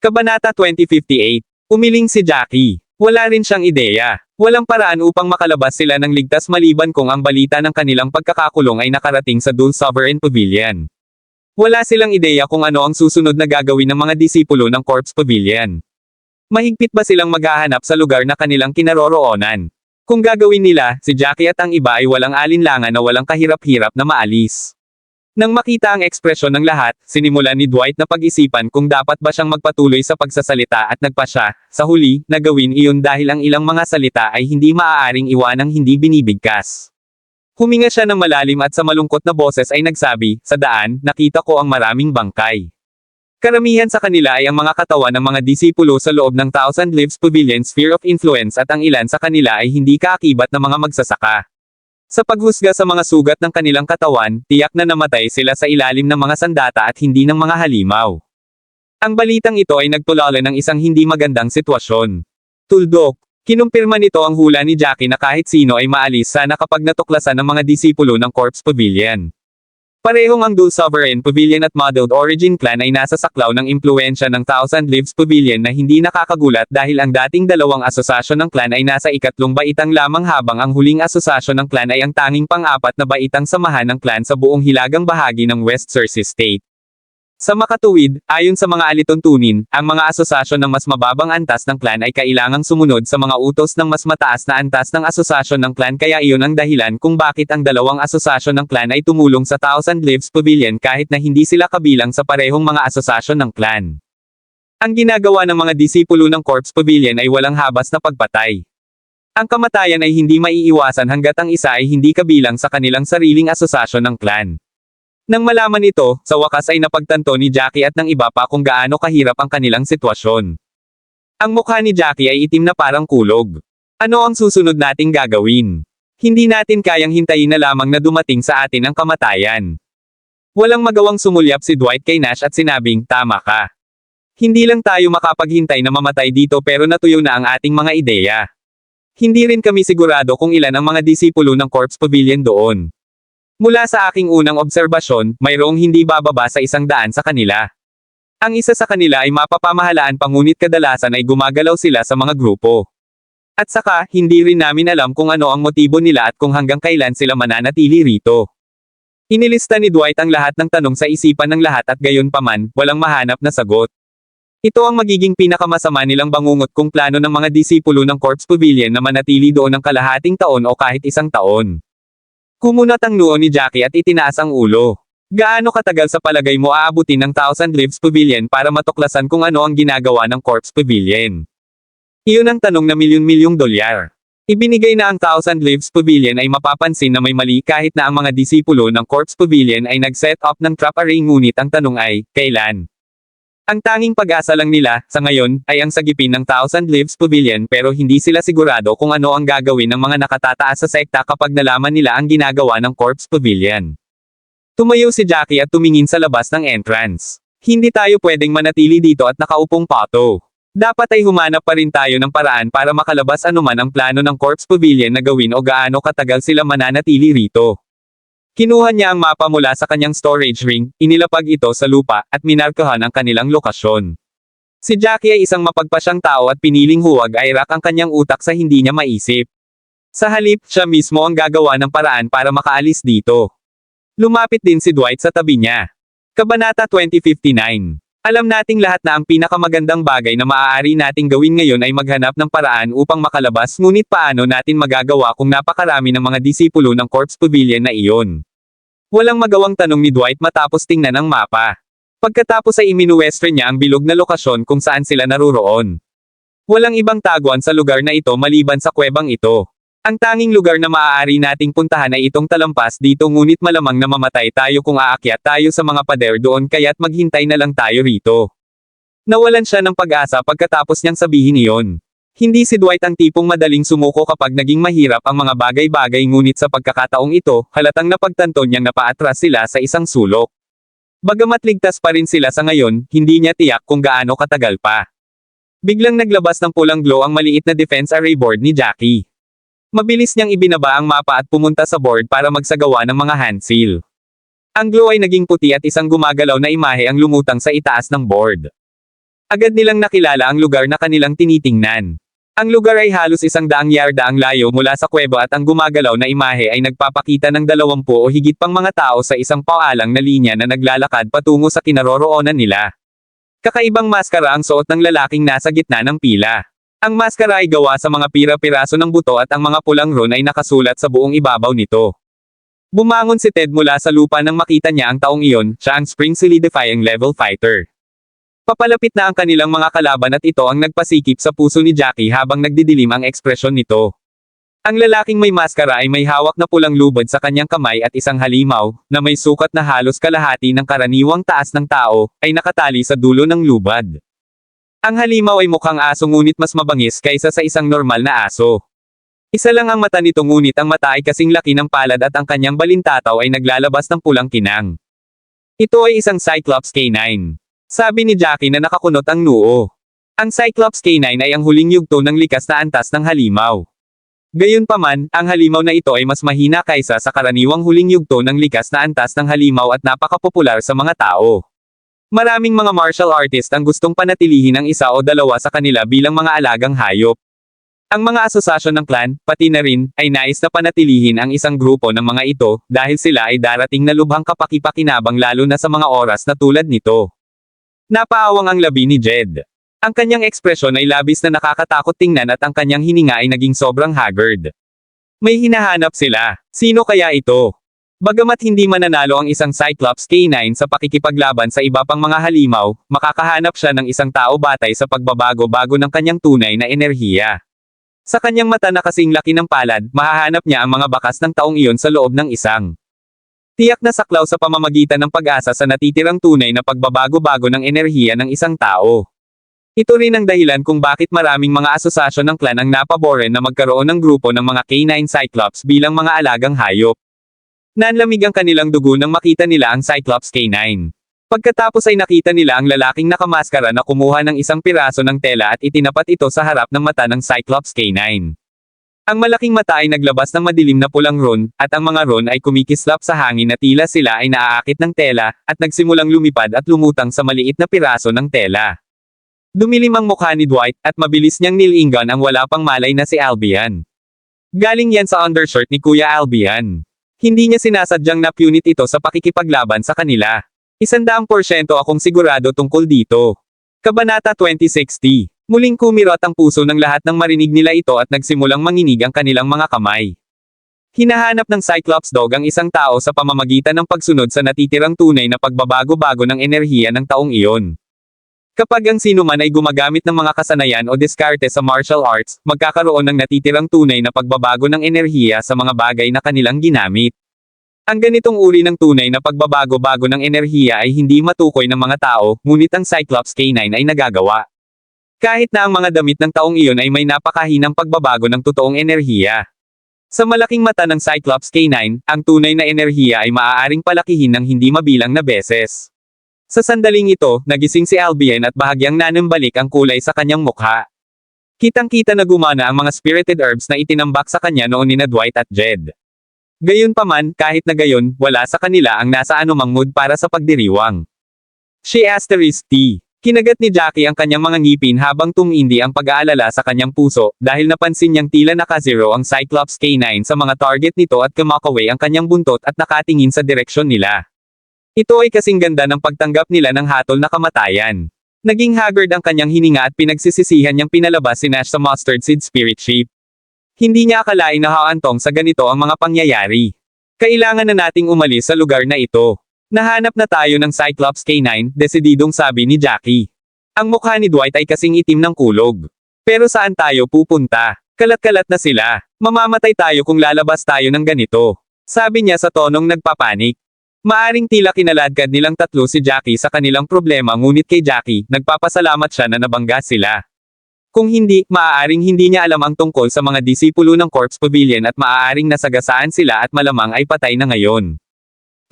Kabanata 2058. Umiling si Jackie. Wala rin siyang ideya. Walang paraan upang makalabas sila ng ligtas maliban kung ang balita ng kanilang pagkakakulong ay nakarating sa Dul Sovereign Pavilion. Wala silang ideya kung ano ang susunod na gagawin ng mga disipulo ng Corpse Pavilion. Mahigpit ba silang maghahanap sa lugar na kanilang kinaroroonan? Kung gagawin nila, si Jackie at ang iba ay walang alinlangan na walang kahirap-hirap na maalis. Nang makita ang ekspresyon ng lahat, sinimulan ni Dwight na pag-isipan kung dapat ba siyang magpatuloy sa pagsasalita at nagpa siya, sa huli, na gawin iyon dahil ang ilang mga salita ay hindi maaaring iwanang hindi binibigkas. Huminga siya ng malalim at sa malungkot na boses ay nagsabi, sa daan, nakita ko ang maraming bangkay. Karamihan sa kanila ay ang mga katawan ng mga disipulo sa loob ng Thousand Leaves Pavilion Sphere of Influence at ang ilan sa kanila ay hindi kaakibat na mga magsasaka. Sa paghusga sa mga sugat ng kanilang katawan, tiyak na namatay sila sa ilalim ng mga sandata at hindi ng mga halimaw. Ang balitang ito ay nagtulala ng isang hindi magandang sitwasyon. Tuldok, kinumpirma nito ang hula ni Jackie na kahit sino ay maalis sana kapag natuklasan ng mga disipulo ng Corpse Pavilion. Parehong ang Dul Sovereign Pavilion at Modeled Origin Clan ay nasa saklaw ng impluensya ng Thousand Leaves Pavilion na hindi nakakagulat dahil ang dating dalawang asosasyon ng clan ay nasa ikatlong baitang lamang habang ang huling asosasyon ng clan ay ang tanging pang-apat na baitang samahan ng clan sa buong hilagang bahagi ng West Cersei State. Sa makatuwid, ayon sa mga alituntunin, ang mga asosasyon ng mas mababang antas ng clan ay kailangang sumunod sa mga utos ng mas mataas na antas ng asosasyon ng clan kaya iyon ang dahilan kung bakit ang dalawang asosasyon ng clan ay tumulong sa Thousand Leaves Pavilion kahit na hindi sila kabilang sa parehong mga asosasyon ng clan. Ang ginagawa ng mga disipulo ng Corpse Pavilion ay walang habas na pagpatay. Ang kamatayan ay hindi maiiwasan hanggat ang isa ay hindi kabilang sa kanilang sariling asosasyon ng clan. Nang malaman ito, sa wakas ay napagtanto ni Jackie at ng iba pa kung gaano kahirap ang kanilang sitwasyon. Ang mukha ni Jackie ay itim na parang kulog. Ano ang susunod nating gagawin? Hindi natin kayang hintayin na lamang na dumating sa atin ang kamatayan. Walang magawang sumulyap si Dwight kay Nash at sinabing, tama ka. Hindi lang tayo makapaghintay na mamatay dito pero natuyo na ang ating mga ideya. Hindi rin kami sigurado kung ilan ang mga disipulo ng Corpse Pavilion doon. Mula sa aking unang obserbasyon, mayroong hindi bababa sa 100 sa kanila. Ang isa sa kanila ay mapapamahalaan pa ngunit kadalasan ay gumagalaw sila sa mga grupo. At saka, hindi rin namin alam kung ano ang motibo nila at kung hanggang kailan sila mananatili rito. Inilista ni Dwight ang lahat ng tanong sa isipan ng lahat at gayon paman, walang mahanap na sagot. Ito ang magiging pinakamasama nilang bangungot kung plano ng mga disipulo ng Corpse Pavilion na manatili doon ng kalahating taon o kahit 1 taon. Kumunat ang noo ni Jackie at itinaas ang ulo. Gaano katagal sa palagay mo aabutin ng Thousand Leaves Pavilion para matuklasan kung ano ang ginagawa ng Corpse Pavilion? Iyon ang tanong na milyon-milyong dolyar. Ibinigay na ang Thousand Leaves Pavilion ay mapapansin na may mali kahit na ang mga disipulo ng Corpse Pavilion ay nag-set up ng trap array ngunit ang tanong ay, kailan? Ang tanging pag-asa lang nila, sa ngayon, ay ang sagipin ng Thousand Leaves Pavilion pero hindi sila sigurado kung ano ang gagawin ng mga nakatataas sa sekta kapag nalaman nila ang ginagawa ng Corpse Pavilion. Tumayo si Jackie at tumingin sa labas ng entrance. Hindi tayo pwedeng manatili dito at nakaupong pato. Dapat ay humanap pa rin tayo ng paraan para makalabas anuman ang plano ng Corpse Pavilion na gawin o gaano katagal sila mananatili rito. Kinuha niya ang mapa mula sa kanyang storage ring, inilapag ito sa lupa, at minarkahan ang kanilang lokasyon. Si Jackie ay isang mapagpasyang tao at piniling huwag ay rak ang kanyang utak sa hindi niya maisip. Sa halip, siya mismo ang gagawa ng paraan para makaalis dito. Lumapit din si Dwight sa tabi niya. Kabanata 2059. Alam nating lahat na ang pinakamagandang bagay na maaari nating gawin ngayon ay maghanap ng paraan upang makalabas ngunit paano natin magagawa kung napakarami ng mga disipulo ng Corpse Pavilion na iyon? Walang magawang tanong ni Dwight matapos tingnan ang mapa. Pagkatapos ay iminuwestern niya ang bilog na lokasyon kung saan sila naruroon. Walang ibang taguan sa lugar na ito maliban sa kuwebang ito. Ang tanging lugar na maaari nating puntahan ay itong talampas dito ngunit malamang na mamatay tayo kung aakyat tayo sa mga pader doon kaya't maghintay na lang tayo rito. Nawalan siya ng pag-asa pagkatapos niyang sabihin iyon. Hindi si Dwight ang tipong madaling sumuko kapag naging mahirap ang mga bagay-bagay ngunit sa pagkakataong ito, halatang napagtanto niyang napaatras sila sa isang sulok. Bagamat ligtas pa rin sila sa ngayon, hindi niya tiyak kung gaano katagal pa. Biglang naglabas ng pulang glow ang maliit na defense array board ni Jackie. Mabilis niyang ibinaba ang mapa at pumunta sa board para magsagawa ng mga hand seal. Ang glow ay naging puti at isang gumagalaw na imahe ang lumutang sa itaas ng board. Agad nilang nakilala ang lugar na kanilang tinitingnan. Ang lugar ay halos 100 yarda ang layo mula sa kuweba at ang gumagalaw na imahe ay nagpapakita ng 20 o higit pang mga tao sa isang paalang na linya na naglalakad patungo sa kinaroroonan nila. Kakaibang maskara ang suot ng lalaking nasa gitna ng pila. Ang maskara ay gawa sa mga pira-piraso ng buto at ang mga pulang ron ay nakasulat sa buong ibabaw nito. Bumangon si Ted mula sa lupa nang makita niya ang taong iyon, siya ang spring solidifying level fighter. Papalapit na ang kanilang mga kalaban at ito ang nagpasikip sa puso ni Jackie habang nagdidilim ang ekspresyon nito. Ang lalaking may maskara ay may hawak na pulang lubad sa kanyang kamay at isang halimaw, na may sukat na halos kalahati ng karaniwang taas ng tao, ay nakatali sa dulo ng lubad. Ang halimaw ay mukhang aso ngunit mas mabangis kaysa sa isang normal na aso. Isa lang ang mata nito ngunit ang mata ay kasing laki ng palad at ang kanyang balintataw ay naglalabas ng pulang kinang. Ito ay isang Cyclops K9. Sabi ni Jackie na nakakunot ang noo. Ang Cyclops K9 ay ang huling yugto ng likas na antas ng halimaw. Gayunpaman, ang halimaw na ito ay mas mahina kaysa sa karaniwang huling yugto ng likas na antas ng halimaw at napakapopular sa mga tao. Maraming mga martial artist ang gustong panatilihin ang isa o dalawa sa kanila bilang mga alagang hayop. Ang mga asosasyon ng clan, pati na rin, ay nais na panatilihin ang isang grupo ng mga ito, dahil sila ay darating na lubhang kapaki-pakinabang lalo na sa mga oras na tulad nito. Napaawang ang labi ni Jed. Ang kanyang ekspresyon ay labis na nakakatakot tingnan at ang kanyang hininga ay naging sobrang haggard. May hinahanap sila. Sino kaya ito? Bagamat hindi mananalo ang isang Cyclops K9 sa pakikipaglaban sa iba pang mga halimaw, makakahanap siya ng isang tao batay sa pagbabago-bago ng kanyang tunay na enerhiya. Sa kanyang mata na kasing laki ng palad, mahahanap niya ang mga bakas ng taong iyon sa loob ng isang tiyak na saklaw sa pamamagitan ng pag-asa sa natitirang tunay na pagbabago-bago ng enerhiya ng isang tao. Ito rin ang dahilan kung bakit maraming mga asosasyon ng clan ang napaboren na magkaroon ng grupo ng mga K9 Cyclops bilang mga alagang hayop. Nanlamig ang kanilang dugo nang makita nila ang Cyclops K9. Pagkatapos ay nakita nila ang lalaking nakamaskara na kumuha ng isang piraso ng tela at itinapat ito sa harap ng mata ng Cyclops K9. Ang malaking mata ay naglabas ng madilim na pulang ron, at ang mga ron ay kumikislap sa hangin na tila sila ay naaakit ng tela, at nagsimulang lumipad at lumutang sa maliit na piraso ng tela. Dumilim ang mukha ni Dwight, at mabilis niyang nilingan ang wala pang malay na si Albion. Galing yan sa undershirt ni Kuya Albion. Hindi niya sinasadyang napunit ito sa pakikipaglaban sa kanila. 100% akong sigurado tungkol dito. Kabanata 2060. Muling kumirot ang puso ng lahat nang marinig nila ito at nagsimulang manginig ang kanilang mga kamay. Hinahanap ng Cyclops Dog ang isang tao sa pamamagitan ng pagsunod sa natitirang tunay na pagbabago-bago ng enerhiya ng taong iyon. Kapag ang sinuman ay gumagamit ng mga kasanayan o diskarte sa martial arts, magkakaroon ng natitirang tunay na pagbabago ng enerhiya sa mga bagay na kanilang ginamit. Ang ganitong uri ng tunay na pagbabago-bago ng enerhiya ay hindi matukoy ng mga tao, ngunit ang Cyclops K9 ay nagagawa. Kahit na ang mga damit ng taong iyon ay may napakahinang pagbabago ng totoong enerhiya. Sa malaking mata ng Cyclops K9, ang tunay na enerhiya ay maaaring palakihin ng hindi mabilang na beses. Sa sandaling ito, nagising si Albion at bahagyang nanambalik ang kulay sa kanyang mukha. Kitang-kita na gumana ang mga spirited herbs na itinambak sa kanya noon ni Dwight at Jed. Gayunpaman, kahit na gayon, wala sa kanila ang nasa anumang mood para sa pagdiriwang. She asterisk T. Kinagat ni Jackie ang kanyang mga ngipin habang tumindi ang pag-aalala sa kanyang puso, dahil napansin niyang tila naka-zero ang Cyclops K9 sa mga target nito at kumakaway ang kanyang buntot at nakatingin sa direksyon nila. Ito ay kasing ganda ng pagtanggap nila ng hatol na kamatayan. Naging haggard ang kanyang hininga at pinagsisisihan niyang pinalabas si Nash sa Mustard Seed Spirit Ship. Hindi niya akalain na haantong sa ganito ang mga pangyayari. Kailangan na nating umalis sa lugar na ito. Nahanap na tayo ng Cyclops K9, desididong sabi ni Jackie. Ang mukha ni Dwight ay kasing itim ng kulog. Pero saan tayo pupunta? Kalat-kalat na sila. Mamamatay tayo kung lalabas tayo ng ganito. Sabi niya sa tonong nagpapanik. Maaring tila kinaladkad nilang tatlo si Jackie sa kanilang problema ngunit kay Jackie, nagpapasalamat siya na nabangga sila. Kung hindi, maaaring hindi niya alam ang tungkol sa mga disipulo ng Corpse Pavilion at maaaring nasagasaan sila at malamang ay patay na ngayon.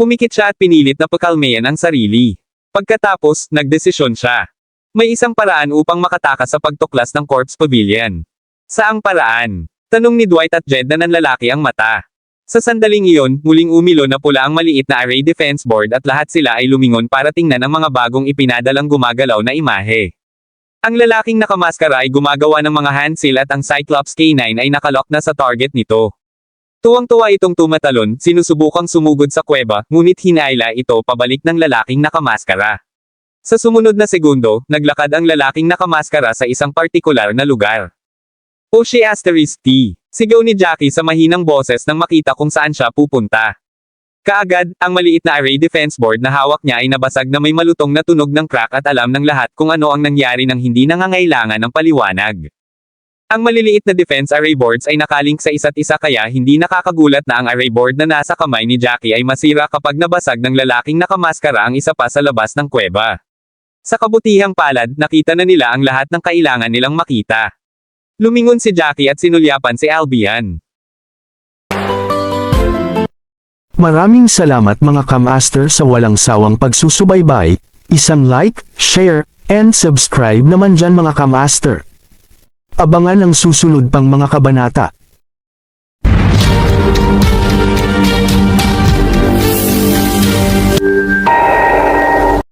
Pumikit siya at pinilit na pakalmayan ang sarili. Pagkatapos, nagdesisyon siya. May isang paraan upang makatakas sa pagtuklas ng Corpse Pavilion. Saang paraan? Tanong ni Dwight at Jed na nanlalaki ang mata. Sa sandaling iyon, muling umilo na pula ang maliit na array defense board at lahat sila ay lumingon para tingnan ang mga bagong ipinadalang gumagalaw na imahe. Ang lalaking nakamaskara ay gumagawa ng mga hand seal at ang Cyclops K9 ay nakalock na sa target nito. Tuwang-tuwa itong tumatalon, sinusubukang sumugod sa kuweba, ngunit hinaila ito pabalik ng lalaking nakamaskara. Sa sumunod na segundo, naglakad ang lalaking nakamaskara sa isang partikular na lugar. Oshi *T. Sigaw ni Jackie sa mahinang boses nang makita kung saan siya pupunta. Kaagad, ang maliit na array defense board na hawak niya ay nabasag na may malutong na tunog ng crack at alam ng lahat kung ano ang nangyari nang hindi nangangailangan ng paliwanag. Ang maliliit na defense array boards ay nakalink sa isa't isa kaya hindi nakakagulat na ang array board na nasa kamay ni Jackie ay masira kapag nabasag ng lalaking nakamaskara ang isa pa sa labas ng kuweba. Sa kabutihang palad, nakita na nila ang lahat ng kailangan nilang makita. Lumingon si Jackie at sinulyapan si Albion. Maraming salamat mga kamaster sa walang sawang pagsusubaybay, isang like, share, and subscribe naman dyan mga kamaster. Abangan ang susunod pang mga kabanata.